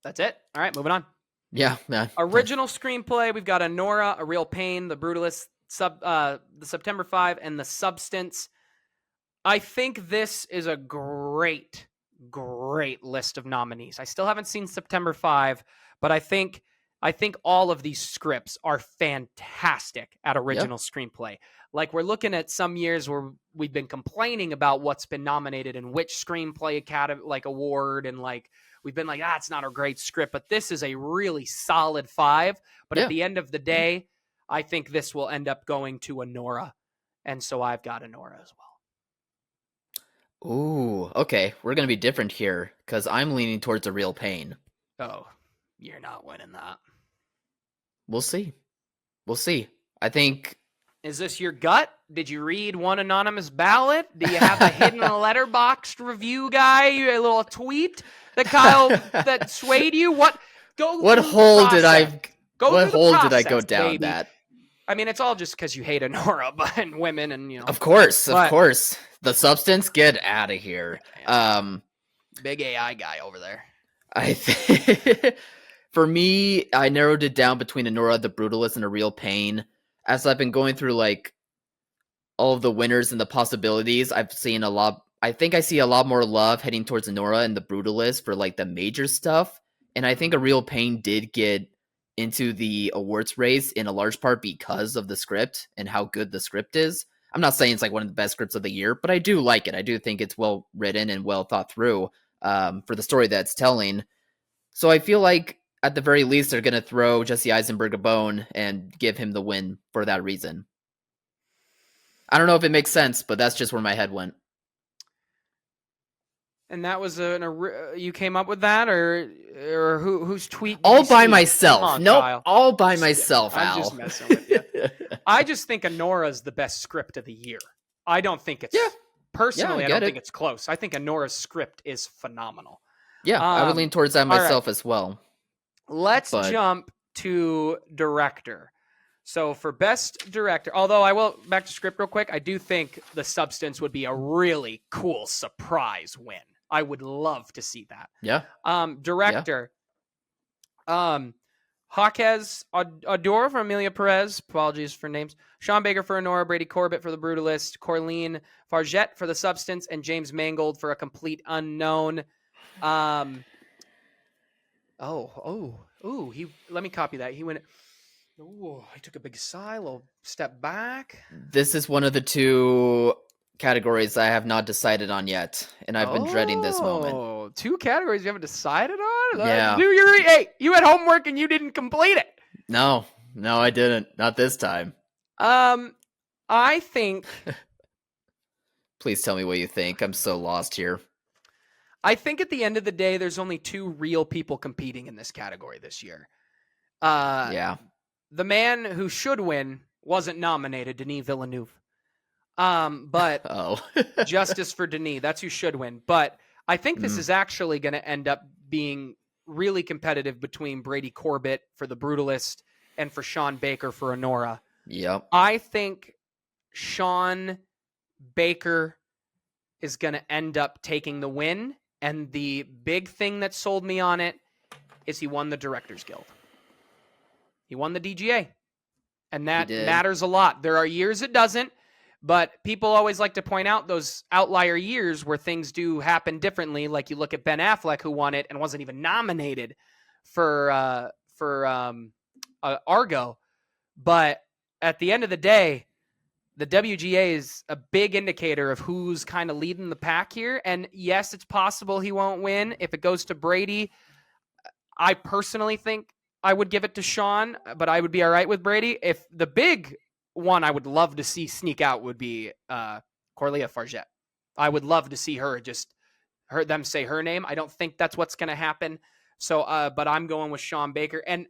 That's it. All right, moving on. Yeah. Original screenplay, we've got Nora, A Real Pain, The Brutalist, the September 5, and The Substance. I think this is a great list of nominees. I still haven't seen September 5, but I think all of these scripts are fantastic at original screenplay. Like we're looking at some years where we've been complaining about what's been nominated in which screenplay academy award, and we've been like, it's not a great script, but this is a really solid 5. But at the end of the day, I think this will end up going to Nora, and so I've got Nora as well. Ooh, okay. We're going to be different here because I'm leaning towards A Real Pain. Oh, you're not winning that. We'll see. I think... Is this your gut? Did you read one anonymous ballot? Do you have a hidden Letterboxd review guy? A little tweet that Kyle that swayed you? What hole did I go down, baby. that? I mean, it's all just because you hate Nora and women, and Of course. The Substance, get out of here. Big AI guy over there. I think for me, I narrowed it down between Anora the Brutalist and A Real Pain. As I've been going through like all of the winners and the possibilities, I've seen a lot. I think I see a lot more love heading towards Anora and the Brutalist for like the major stuff. And I think A Real Pain did get into the awards race in a large part because of the script and how good the script is. I'm not saying it's like one of the best scripts of the year, but I do like it. I do think it's well written and well thought through for the story that it's telling. So I feel like at the very least they're going to throw Jesse Eisenberg a bone and give him the win for that reason. I don't know if it makes sense, but that's just where my head went. And that was you came up with that, or whose tweet? All by myself. Nope, all by myself, I'm Al. just messing with you. I just think Anora's the best script of the year. I don't think it's personally. I don't think it's close. I think Anora's script is phenomenal. Yeah, I would lean towards that myself as well. Let's jump to director. So for best director, although I will back to script real quick, I do think The Substance would be a really cool surprise win. I would love to see that. Yeah. Director. Jaquez Ador for Amelia Perez. Apologies for names. Sean Baker for Anora, Brady Corbett for The Brutalist, Corleen Fargette for The Substance, and James Mangold for A Complete Unknown. Let me copy that. He went. Oh, I took a big sigh, a little step back. This is one of the two categories I have not decided on yet, and I've been dreading this moment. Oh, two categories you haven't decided on? Yeah. Hey, you had homework and you didn't complete it. No, I didn't. Not this time. I think... Please tell me what you think. I'm so lost here. I think at the end of the day, there's only two real people competing in this category this year. The man who should win wasn't nominated, Denis Villeneuve. But justice for Denis. That's who should win. But I think this is actually going to end up being really competitive between Brady Corbett for The Brutalist and for Sean Baker for Anora. Yep. I think Sean Baker is going to end up taking the win. And the big thing that sold me on it is he won the Directors Guild. He won the DGA. And that matters a lot. There are years it doesn't, but people always like to point out those outlier years where things do happen differently. Like you look at Ben Affleck, who won it and wasn't even nominated for Argo. But at the end of the day, the WGA is a big indicator of who's kind of leading the pack here. And yes, it's possible he won't win. If it goes to Brady, I personally think I would give it to Sean, but I would be all right with Brady. If the big one I would love to see sneak out would be Corlia Fargette. I would love to see her them say her name. I don't think that's what's going to happen. So, but I'm going with Sean Baker, and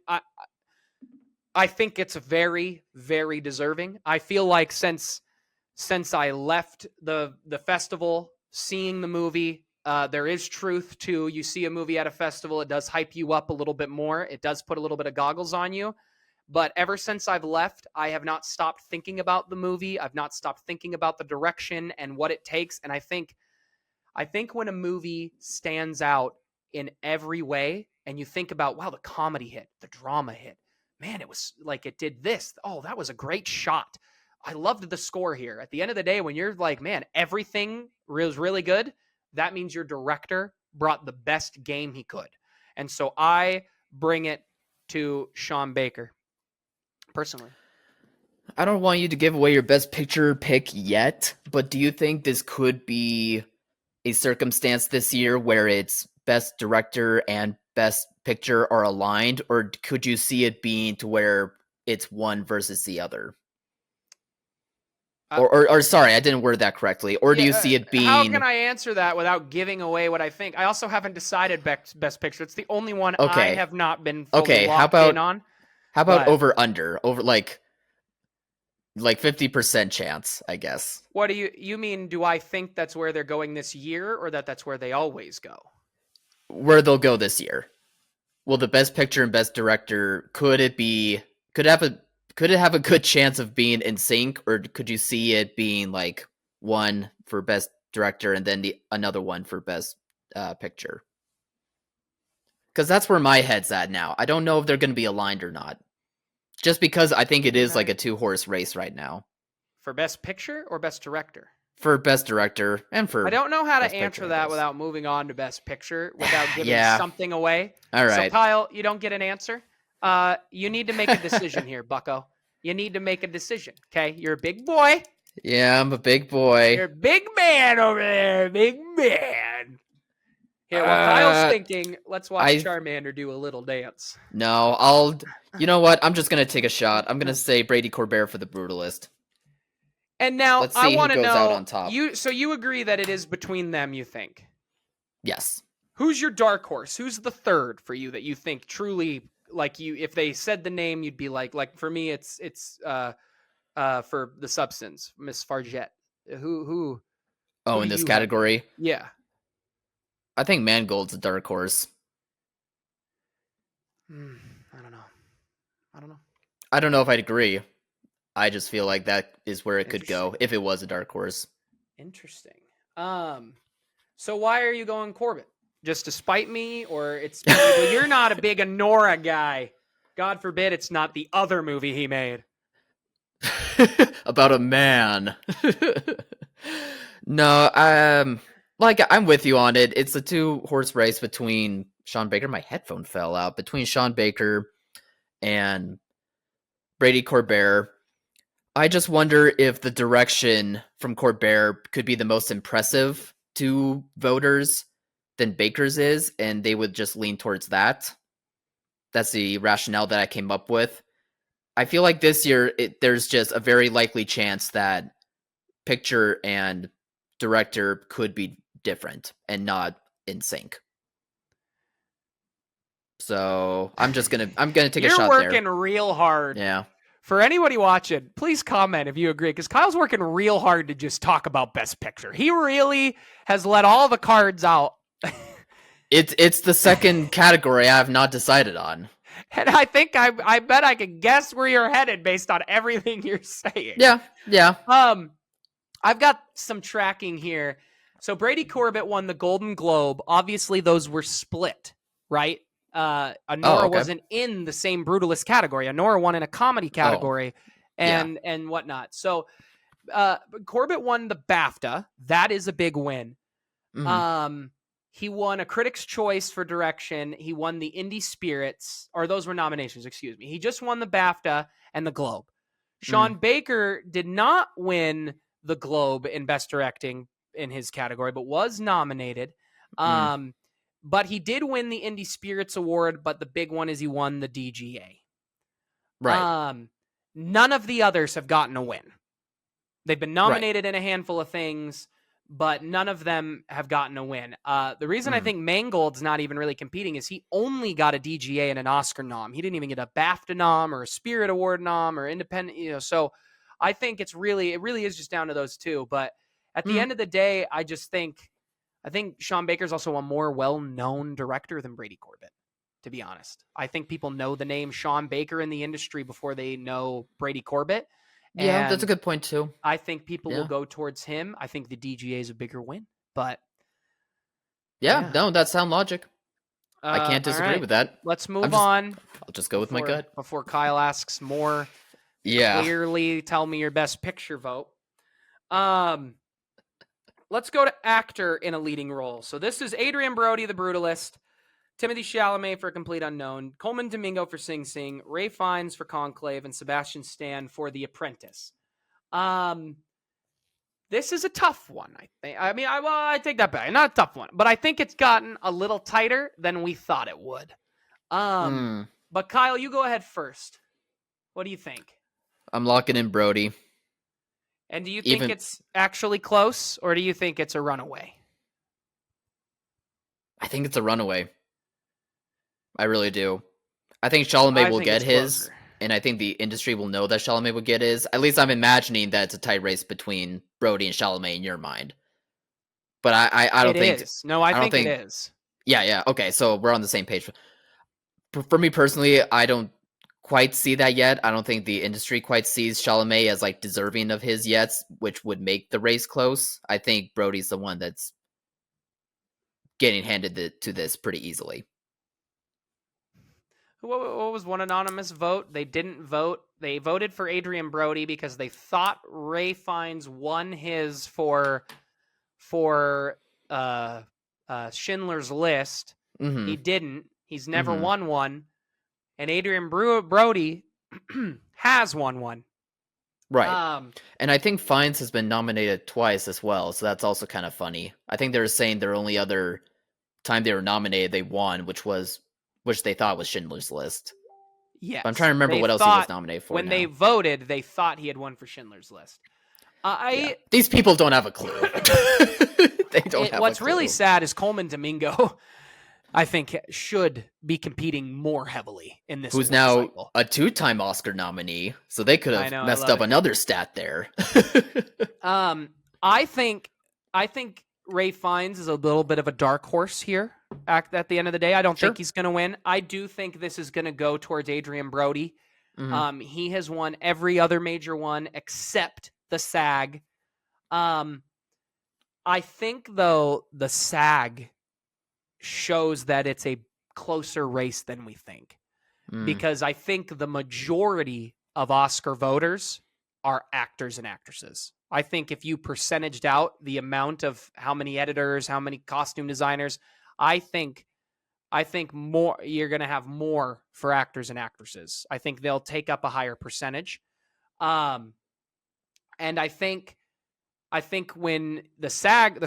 I think it's very, very deserving. I feel like since I left the festival, seeing the movie. There is truth to, you see a movie at a festival, it does hype you up a little bit more. It does put a little bit of goggles on you. But ever since I've left, I have not stopped thinking about the movie. I've not stopped thinking about the direction and what it takes. And I think when a movie stands out in every way, and you think about, wow, the comedy hit, the drama hit, man, it was like it did this. Oh, that was a great shot. I loved the score here. At the end of the day, when you're like, man, everything was really good, that means your director brought the best game he could. And so I bring it to Sean Baker, personally. I don't want you to give away your best picture pick yet, but do you think this could be a circumstance this year where it's best director and best picture are aligned, or could you see it being to where it's one versus the other? Or sorry, I didn't word that correctly. Or do you see it being... How can I answer that without giving away what I think? I also haven't decided best picture. It's the only one I have not been fully locked in on. How about over-under? Over like 50% chance, I guess. What do you mean, do I think that's where they're going this year, or that's where they always go? Where they'll go this year. Well, the best picture and best director, could it have a good chance of being in sync, or could you see it being like one for best director, and then another one for best picture. Because that's where my head's at now. I don't know if they're going to be aligned or not. Just because I think it is like a 2-horse race right now. For best picture or best director? For best director and for I don't know how to best answer picture, that without moving on to best picture, without giving Yeah. something away. All So right. Kyle, you don't get an answer. You need to make a decision here, bucko. You need to make a decision, okay? You're a big boy. Yeah, I'm a big boy. You're a big man over there, big man. Here, while Kyle's thinking, let's watch Charmander do a little dance. No, you know what? I'm just going to take a shot. I'm going to say Brady Corbett for The Brutalist. And now Let's I see who want to goes know, out on top. so you agree that it is between them, you think? Yes. Who's your dark horse? Who's the third for you that you think truly, like, you, if they said the name, you'd be like for me, it's for The Substance, Miss Fargette. Who Oh, in this category? Yeah. I think Mangold's a dark horse. I don't know. I don't know if I'd agree. I just feel like that is where it could go if it was a dark horse. Interesting. So why are you going Corbett? Just to spite me, or it's you're not a big Honora guy. God forbid it's not the other movie he made. About a man. No, I'm with you on it. It's a 2-horse race between Sean Baker. My headphone fell out. Between Sean Baker and Brady Corbett. I just wonder if the direction from Corbett could be the most impressive to voters than Baker's is, and they would just lean towards that. That's the rationale that I came up with. I feel like this year, there's just a very likely chance that picture and director could be different and not in sync. So I'm gonna take a shot there. You're working real hard. Yeah. For anybody watching, please comment if you agree, because Kyle's working real hard to just talk about Best Picture. He really has let all the cards out. It's the second category I have not decided on. And I think I bet I can guess where you're headed based on everything you're saying. Yeah. I've got some tracking here. So Brady Corbett won the Golden Globe. Obviously, those were split, right? Honora wasn't in the same Brutalist category. Honora won in a comedy category and whatnot. So Corbett won the BAFTA. That is a big win. Mm-hmm. He won a Critics' Choice for direction. He won the Indie Spirits, or those were nominations, excuse me. He just won the BAFTA and the Globe. Sean Baker did not win the Globe in Best Directing in his category, but was nominated. But he did win the Indie Spirits Award, but the big one is he won the DGA. Right. None of the others have gotten a win. They've been nominated in a handful of things, but none of them have gotten a win. The reason I think Mangold's not even really competing is he only got a DGA and an Oscar nom. He didn't even get a BAFTA nom or a Spirit Award nom or independent, so I think it really is just down to those two. But at the end of the day, I think Sean Baker's also a more well-known director than Brady Corbett, to be honest. I think people know the name Sean Baker in the industry before they know Brady Corbett. Yeah, that's a good point too. I think people will go towards him. I think the DGA is a bigger win, but no, that's sound logic. I can't disagree with that. Let's move on. I'll just go with my gut. Before Kyle asks more, clearly tell me your Best Picture vote. Let's go to actor in a leading role. So this is Adrian Brody, The Brutalist, Timothée Chalamet for Complete Unknown, Coleman Domingo for Sing Sing, Ray Fiennes for Conclave, and Sebastian Stan for The Apprentice. This is a tough one, I think. I take that back. Not a tough one, but I think it's gotten a little tighter than we thought it would. But Kyle, you go ahead first. What do you think? I'm locking in Brody. And do you think it's actually close, or do you think it's a runaway? I think it's a runaway. I really do. I think Chalamet will get his, closer. And I think the industry will know that Chalamet will get his. At least I'm imagining that it's a tight race between Brody and Chalamet in your mind. But I don't think... No, I think it is. Yeah, okay, so we're on the same page. For me personally, I don't quite see that yet. I don't think the industry quite sees Chalamet as like deserving of his yet, which would make the race close. I think Brody's the one that's getting handed to this pretty easily. What was one anonymous vote? They didn't vote. They voted for Adrian Brody because they thought Ray Fiennes won his for Schindler's List. Mm-hmm. He didn't. He's never won one. And Adrian Brody has won one. Right. And I think Fiennes has been nominated twice as well, so that's also kind of funny. I think they were saying their only other time they were nominated, they won, which they thought was Schindler's List. Yes. But I'm trying to remember what else he was nominated for. When they voted, they thought he had won for Schindler's List. These people don't have a clue. They don't have what's a clue. really sad is Coleman Domingo, I think, should be competing more heavily in this. Who's now cycle. A 2-time Oscar nominee, so they could have messed up another stat there. I think Ray Fiennes is a little bit of a dark horse here. At the end of the day, I don't think he's going to win. I do think this is going to go towards Adrian Brody. Mm-hmm. He has won every other major one except the SAG. I think, though, the SAG shows that it's a closer race than we think. Because I think the majority of Oscar voters are actors and actresses. I think if you percentaged out the amount of how many editors, how many costume designers, I think more you're going to have more for actors and actresses. I think they'll take up a higher percentage. And I think when the SAG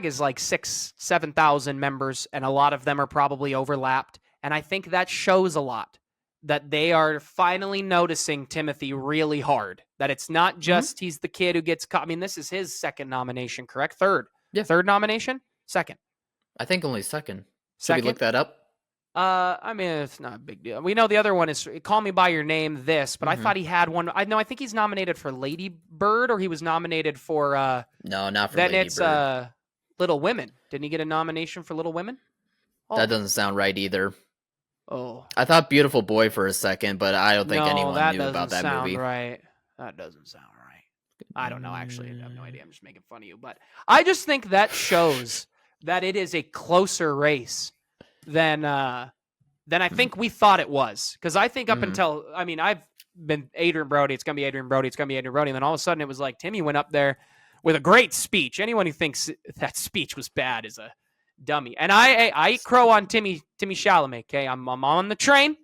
is like 6,000-7,000 members, and a lot of them are probably overlapped. And I think that shows a lot that they are finally noticing Timothy really hard, that it's not just he's the kid who gets caught. I mean, this is his second nomination, correct? Third. Yeah. Third nomination? Second. I think only second. Should we look that up? I mean, it's not a big deal. We know the other one is Call Me By Your Name, but I thought he had one. I think he's nominated for Lady Bird, or he was nominated for... no, not for Lady Bird. Then it's Little Women. Didn't he get a nomination for Little Women? Oh. That doesn't sound right either. Oh. I thought Beautiful Boy for a second, but I don't think anyone knew about that movie. Right. That doesn't sound right. I don't know, actually. I have no idea. I'm just making fun of you. But I just think that shows that it is a closer race than I think we thought it was. Because I think up until, I've been Adrian Brody, it's going to be Adrian Brody, and then all of a sudden it was like Timmy went up there with a great speech. Anyone who thinks that speech was bad is a dummy. And I eat crow on Timmy Chalamet, okay? I'm on the train,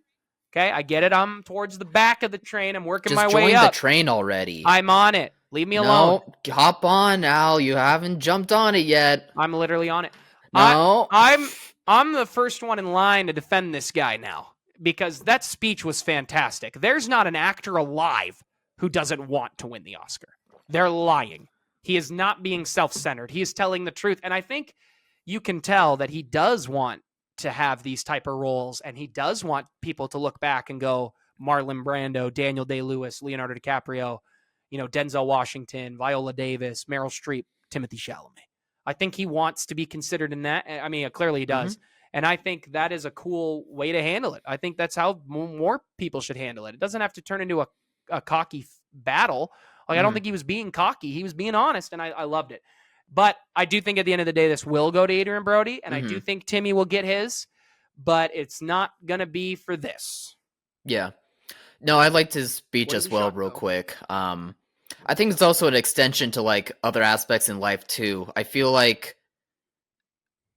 okay? I get it. I'm towards the back of the train. I'm working my way up. Just join the train already. I'm on it. Leave me alone. No, hop on, Al. You haven't jumped on it yet. I'm literally on it. No. I'm the first one in line to defend this guy now, because that speech was fantastic. There's not an actor alive who doesn't want to win the Oscar. They're lying. He is not being self-centered. He is telling the truth. And I think you can tell that he does want to have these type of roles, and he does want people to look back and go, Marlon Brando, Daniel Day-Lewis, Leonardo DiCaprio, Denzel Washington, Viola Davis, Meryl Streep, Timothy Chalamet. I think he wants to be considered in that. I mean, clearly he does. And I think that is a cool way to handle it. I think that's how more people should handle it. It doesn't have to turn into a cocky battle. Like, I don't think he was being cocky. He was being honest, and I loved it. But I do think at the end of the day, this will go to Adrian Brody, and I do think Timmy will get his, but it's not going to be for this. Yeah. No, I liked his speech as well, real quick. I think it's also an extension to, like, other aspects in life, too. I feel like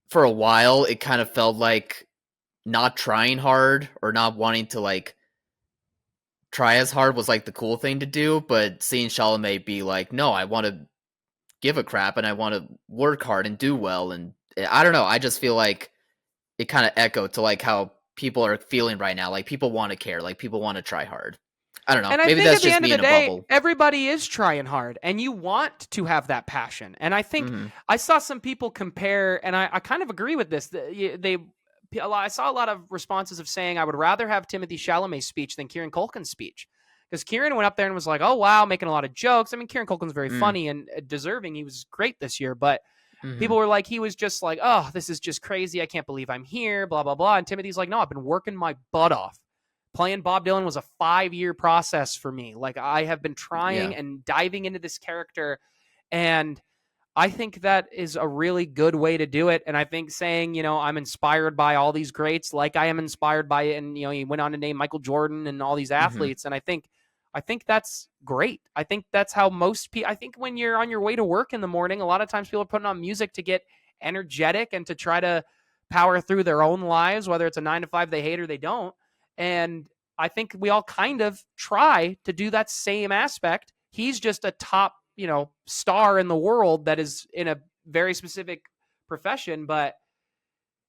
for a while, it kind of felt like not trying hard or not wanting to, like, try as hard was, like, the cool thing to do, but seeing Chalamet be like, no, I want to give a crap and I want to work hard and do well, and I don't know, I just feel like it kind of echoed to, like, how people are feeling right now. Like, people want to care, like, people want to try hard. I don't know. And maybe I think that's at the just end me of the in a day, bubble. everybody is trying hard, and you want to have that passion. And I think I saw some people compare, and I kind of agree with this. I saw a lot of responses of saying I would rather have Timothy Chalamet's speech than Kieran Culkin's speech, because Kieran went up there and was like, "Oh wow," making a lot of jokes. I mean, Kieran Culkin's very funny and deserving. He was great this year, but people were like, he was just like, "Oh, this is just crazy. I can't believe I'm here." Blah blah blah. And Timothy's like, "No, I've been working my butt off, playing Bob Dylan was a 5-year process for me. Like, I have been trying Yeah. and diving into this character, and I think that is a really good way to do it. And I think saying, you know, I'm inspired by all these greats, like I am inspired by it. And, you know, he went on to name Michael Jordan and all these Hmm. athletes. And I think that's great. I think that's how most people, I think when you're on your way to work in the morning, a lot of times people are putting on music to get energetic and to try to power through their own lives, whether it's a 9 to 5 they hate or they don't. And I think we all kind of try to do that same aspect. He's just a top, you know, star in the world that is in a very specific profession. But,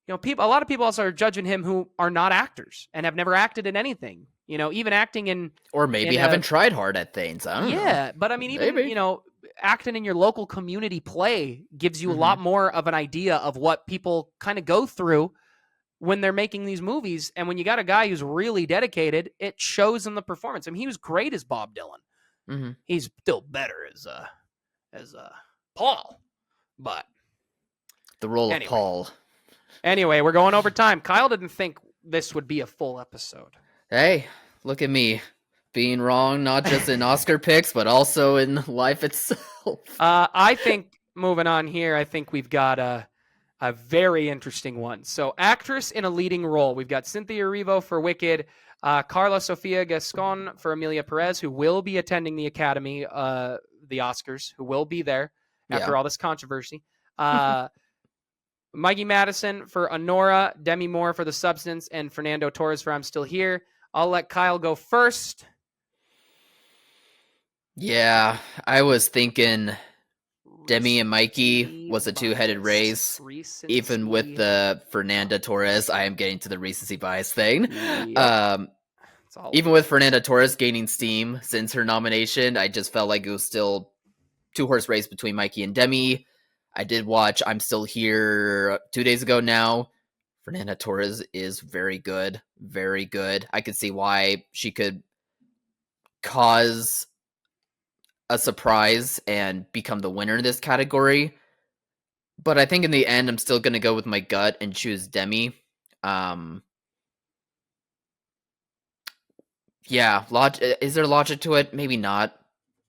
you know, a lot of people also are judging him who are not actors and have never acted in anything, you know, even acting Or maybe in a, haven't tried hard at things. I don't know. yeah, but I mean, even, Maybe. you know, acting in your local community play gives you a Hmm. lot more of an idea of what people kind of go through when they're making these movies. And when you got a guy who's really dedicated, it shows in the performance. I mean, he was great as Bob Dylan. Hmm. He's still better as Paul. But The role of anyway, Paul. we're going over time. Kyle didn't think this would be a full episode. Hey, look at me being wrong, not just in Oscar picks, but also in life itself. I think moving on here, I think we've got a very interesting one. So, actress in a leading role, we've got Cynthia Erivo for Wicked, Carla Sofia Gascon for Amelia Perez, who will be attending the Academy, the Oscars, who will be there after Yeah. all this controversy. Mikey Madison for Honora, Demi Moore for The Substance, and Fernando Torres for I'm Still Here. I'll let Kyle go first. Yeah, I was thinking Demi and Mikey was a two-headed race. Even with the Fernanda Torres, I am getting to the recency bias thing. Yep. Even with Fernanda Torres gaining steam since her nomination, I just felt like it was still two-horse race between Mikey and Demi. I did watch I'm Still Here 2 days ago now. Fernanda Torres is very good. Very good. I could see why she could cause a surprise and become the winner in this category. But I think in the end, I'm still going to go with my gut and choose Demi. Yeah, is there logic to it? Maybe not,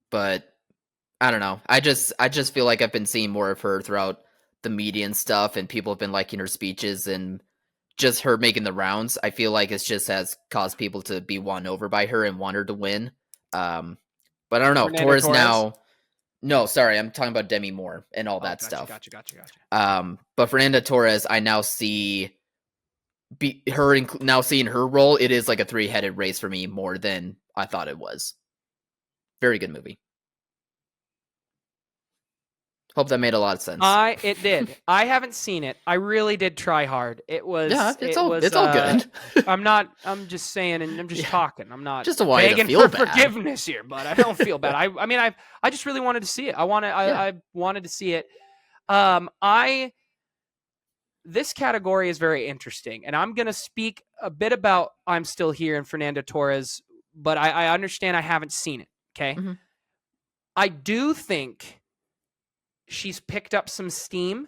but I don't know. I just feel like I've been seeing more of her throughout the media and stuff, and people have been liking her speeches and just her making the rounds. I feel like it's just has caused people to be won over by her and want her to win. But I don't know. Fernando Torres Torres? now. No, sorry, I'm talking about Demi Moore and all that stuff. Gotcha. But Fernanda Torres, I now see her now seeing her role. It is like a three-headed race for me more than I thought it was. Very good movie. Hope that made a lot of sense. It did. I haven't seen it. I really did try hard. It was. Yeah, it's all good. I'm just saying, and I'm just talking. I'm not just want you to begging feel for bad. forgiveness here, but I don't feel bad. I mean, I just really wanted to see it. I wanted to see it. This category is very interesting, and I'm going to speak a bit about I'm Still Here and Fernando Torres, but I understand I haven't seen it. Okay, Mm-hmm. I do think she's picked up some steam,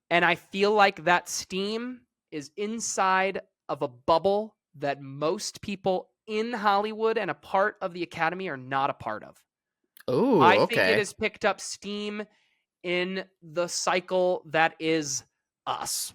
and I feel like that steam is inside of a bubble that most people in Hollywood and a part of the Academy are not a part of. Oh, I okay. think it has picked up steam in the cycle that is us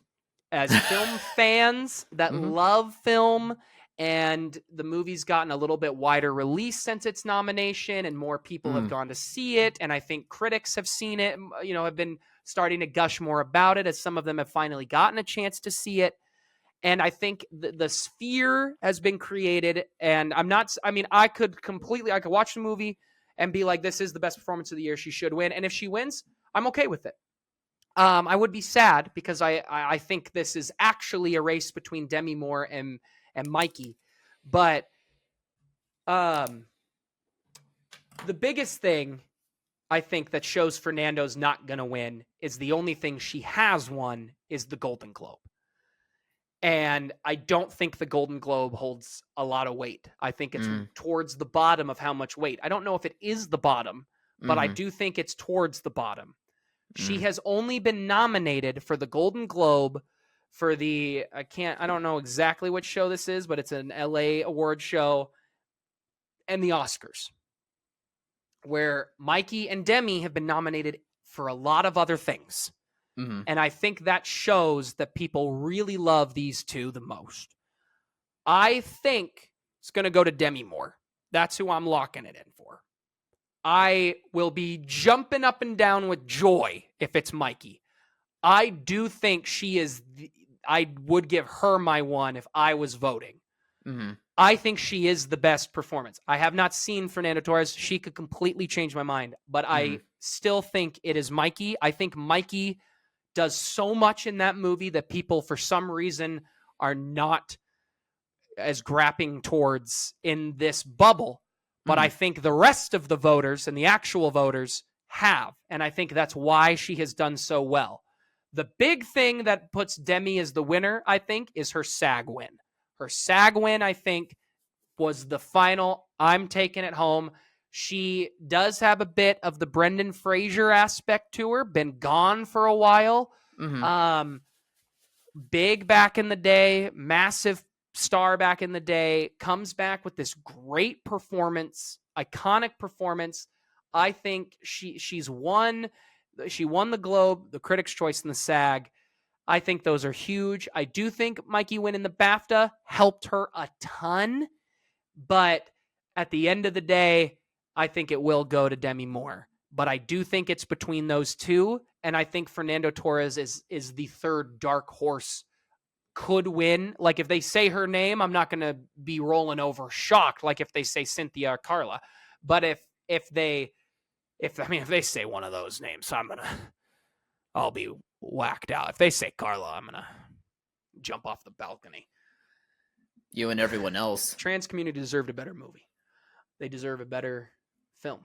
as film fans that love film, and the movie's gotten a little bit wider release since its nomination, and more people have gone to see it. And I think critics have seen it, you know, have been starting to gush more about it as some of them have finally gotten a chance to see it. And I think the sphere has been created. And I could watch the movie and be like, this is the best performance of the year. She should win. And if she wins, I'm okay with it. I would be sad because I think this is actually a race between Demi Moore and Mikey. But the biggest thing I think that shows Fernando's not going to win is the only thing she has won is the Golden Globe. And I don't think the Golden Globe holds a lot of weight. I think it's towards the bottom of how much weight. I don't know if it is the bottom, but I do think it's towards the bottom. She has only been nominated for the Golden Globe for I don't know exactly which show this is, but it's an LA award show and the Oscars, where Mikey and Demi have been nominated for a lot of other things. Mm-hmm. And I think that shows that people really love these two the most. I think it's going to go to Demi Moore. That's who I'm locking it in for. I will be jumping up and down with joy if it's Mikey. I do think she is. I would give her my one if I was voting. Mm-hmm. I think she is the best performance. I have not seen Fernando Torres. She could completely change my mind, but I still think it is Mikey. I think Mikey does so much in that movie that people, for some reason, are not as grappling towards in this bubble. But I think the rest of the voters and the actual voters have. And I think that's why she has done so well. The big thing that puts Demi as the winner, I think, is her SAG win. Her SAG win, I think, was the final. I'm taking it home. She does have a bit of the Brendan Fraser aspect to her, been gone for a while. Mm-hmm. Big back in the day, massive star back in the day, comes back with this great performance, iconic performance. I think she won the Globe, the Critics' Choice, and the SAG. I think those are huge. I do think Mikey winning the BAFTA helped her a ton, but at the end of the day, I think it will go to Demi Moore. But I do think it's between those two, and I think Fernando Torres is the third dark horse, could win. Like, if they say her name, I'm not going to be rolling over shocked like if they say Cynthia or Carla. But if they say one of those names, I'll be whacked out. If they say Carla, I'm gonna jump off the balcony. You and everyone else. Trans community deserved a better movie. They deserve a better film.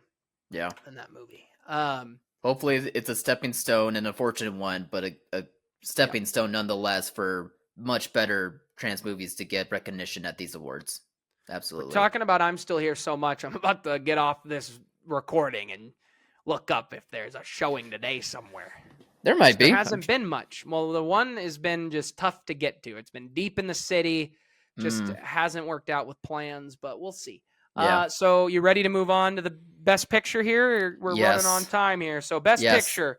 Yeah. Than that movie. Hopefully it's a stepping stone, an unfortunate one, but a stepping stone nonetheless for much better trans movies to get recognition at these awards. Absolutely. We're talking about I'm Still Here so much. I'm about to get off this recording and look up if there's a showing today somewhere. There might be. There hasn't been much. Well, the one has been just tough to get to. It's been deep in the city. Just hasn't worked out with plans, but we'll see. Yeah. So you ready to move on to the best picture here? We're running on time here. So best picture,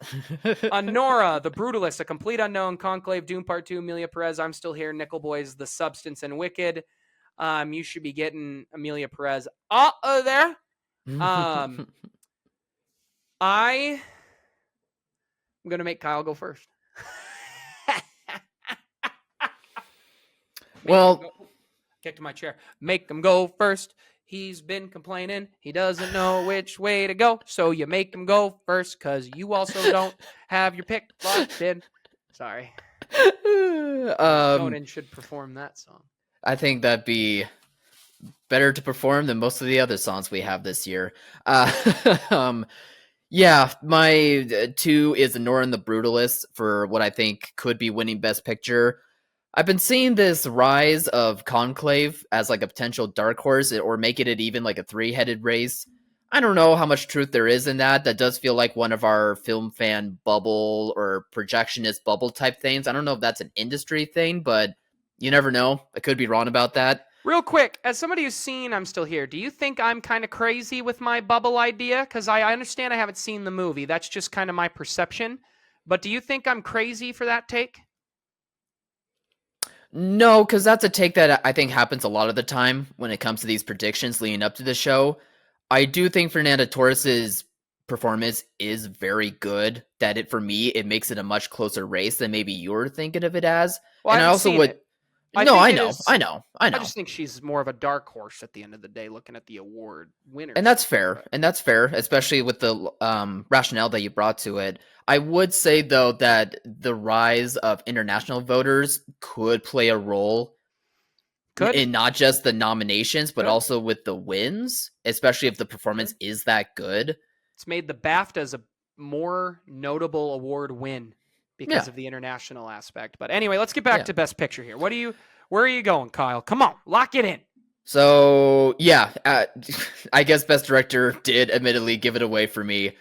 Nora, The Brutalist, A Complete Unknown, Conclave, Doom Part 2, Amelia Perez, I'm Still Here, Nickel Boys, The Substance, and Wicked. You should be getting Amelia Perez there. I'm going to make Kyle go first. Kick to my chair. Make him go first. He's been complaining. He doesn't know which way to go. So you make him go first because you also don't have your pick locked in. Sorry. Conan should perform that song. I think that'd be better to perform than most of the other songs we have this year. Yeah, my 2 is Nora and the Brutalist for what I think could be winning Best Picture. I've been seeing this rise of Conclave as like a potential dark horse, or making it even like a 3-headed race. I don't know how much truth there is in that. That does feel like one of our film fan bubble or projectionist bubble type things. I don't know if that's an industry thing, but you never know. I could be wrong about that. Real quick, as somebody who's seen I'm Still Here, do you think I'm kind of crazy with my bubble idea? Because I understand I haven't seen the movie. That's just kind of my perception. But do you think I'm crazy for that take? No, because that's a take that I think happens a lot of the time when it comes to these predictions leading up to the show. I do think Fernando Torres' performance is very good. That for me, it makes it a much closer race than maybe you're thinking of it as. Well, and I also would. I know. I just think she's more of a dark horse at the end of the day, looking at the award winners. And that's fair. Especially with the rationale that you brought to it. I would say, though, that the rise of international voters could play a role in not just the nominations, but also with the wins, especially if the performance is that good. It's made the BAFTAs a more notable award win because of the international aspect. But anyway, let's get back to Best Picture here. Where are you going, Kyle? Come on, lock it in. So, I guess Best Director did admittedly give it away for me.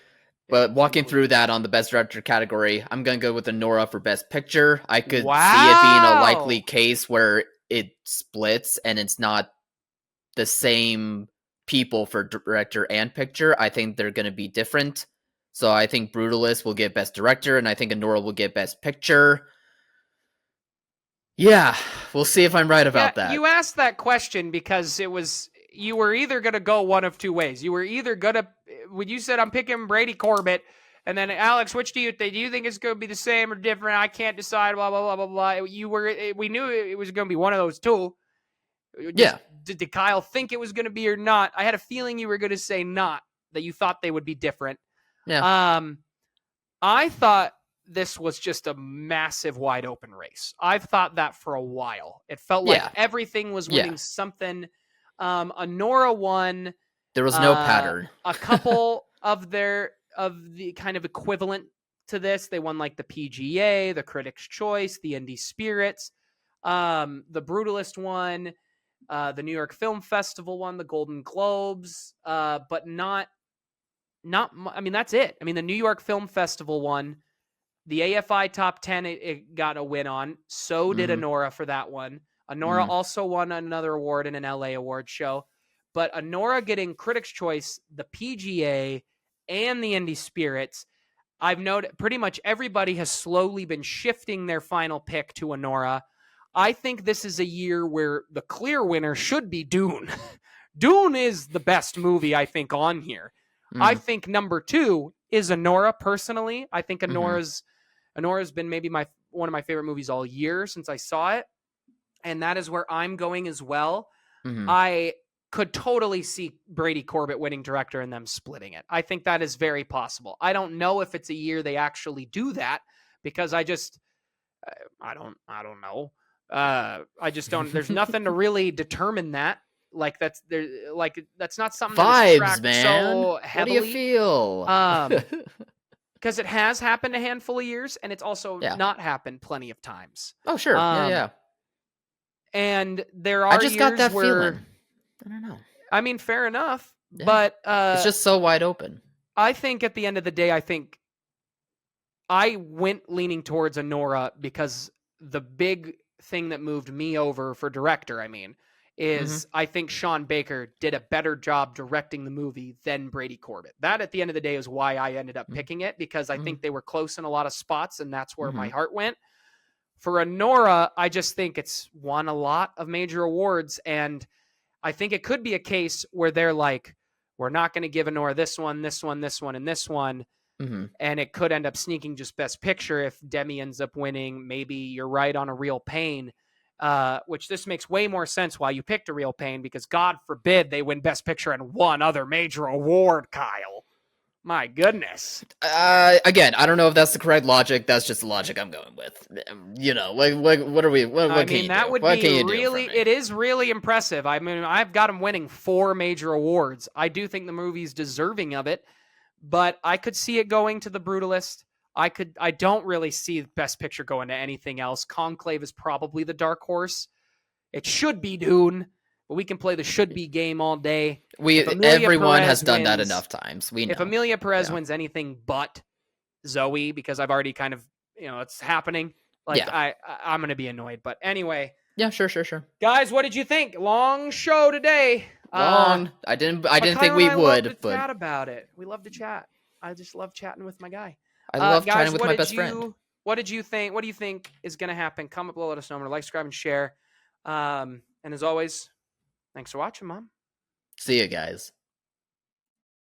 But walking absolutely. through that on the Best Director category, I'm going to go with Nora for Best Picture. I could see it being a likely Wow. case where it splits and it's not the same people for director and picture. I think they're going to be different. So I think Brutalist will get Best Director, and I think Nora will get Best Picture. Yeah, we'll see if I'm right Yeah, about that. you asked that question because you were either going to go one of two ways. You were either going to, when you said I'm picking Brady Corbett, and then Alex, which do you think? Do you think it's going to be the same or different? I can't decide. Blah blah blah blah blah. We knew it was going to be one of those two. Just Yeah. did Kyle think it was going to be or not? I had a feeling you were going to say not. That you thought they would be different. Yeah. I thought this was just a massive wide open race. I've thought that for a while. It felt like everything was winning something. Honora won. There was no pattern. A couple of the kind of equivalent to this. They won like the PGA, the Critics' Choice, the Indie Spirits. The Brutalist won. The New York Film Festival won the Golden Globes, but not. I mean, that's it. I mean, the New York Film Festival won. The AFI Top 10 it got a win on. So did Honora for that one. Honora also won another award in an LA award show. But Honora getting Critics' Choice, the PGA, and the Indie Spirits, I've noted pretty much everybody has slowly been shifting their final pick to Honora. I think this is a year where the clear winner should be Dune. Dune is the best movie, I think, on here. I think number 2 is Honora, personally. I think Honora's been maybe one of my favorite movies all year since I saw it. And that is where I'm going as well. I could totally see Brady Corbett winning director and them splitting it. I think that is very possible. I don't know if it's a year they actually do that because I don't know. I just don't, there's nothing to really determine that. Like that's not something Vibes, that is man. so heavily. What do you feel? Because it has happened a handful of years, and it's also not happened plenty of times. Oh, sure. Yeah. And there are I just got that where, feeling. I don't know. I mean, fair enough, but it's just so wide open. I think at the end of the day, I think I went leaning towards Honora because the big thing that moved me over for director, is I think Sean Baker did a better job directing the movie than Brady Corbett. That at the end of the day is why I ended up picking it, because I think they were close in a lot of spots, and that's where my heart went. For Honora, I just think it's won a lot of major awards, and I think it could be a case where they're like, we're not going to give Honora this one, this one, this one, and this one. And it could end up sneaking just Best Picture if Demi ends up winning. Maybe you're right on A Real Pain. Which this makes way more sense why you picked A Real Pain, because God forbid they win Best Picture and one other major award, Kyle. My goodness. Again, I don't know if that's the correct logic. That's just the logic I'm going with. What are we? What can you do? That would be really. It is really impressive. I mean, I've got him winning 4 major awards. I do think the movie's deserving of it, but I could see it going to The Brutalist. I don't really see Best Picture going to anything else. Conclave is probably the dark horse. It should be Dune, but we can play the should be game all day. Everyone has done that enough times. We know. If Amelia Perez wins anything but Zoe, because I've already kind of, it's happening. I'm going to be annoyed. But anyway. Yeah, sure. Guys, what did you think? Long show today. Long. I didn't think we would. Love to chat about it. We love to chat. I just love chatting with my guy. I love chatting with my best friend. What did you think? What do you think is going to happen? Comment below, let us know. Remember to like, subscribe, and share. And as always, thanks for watching, Mom. See you guys.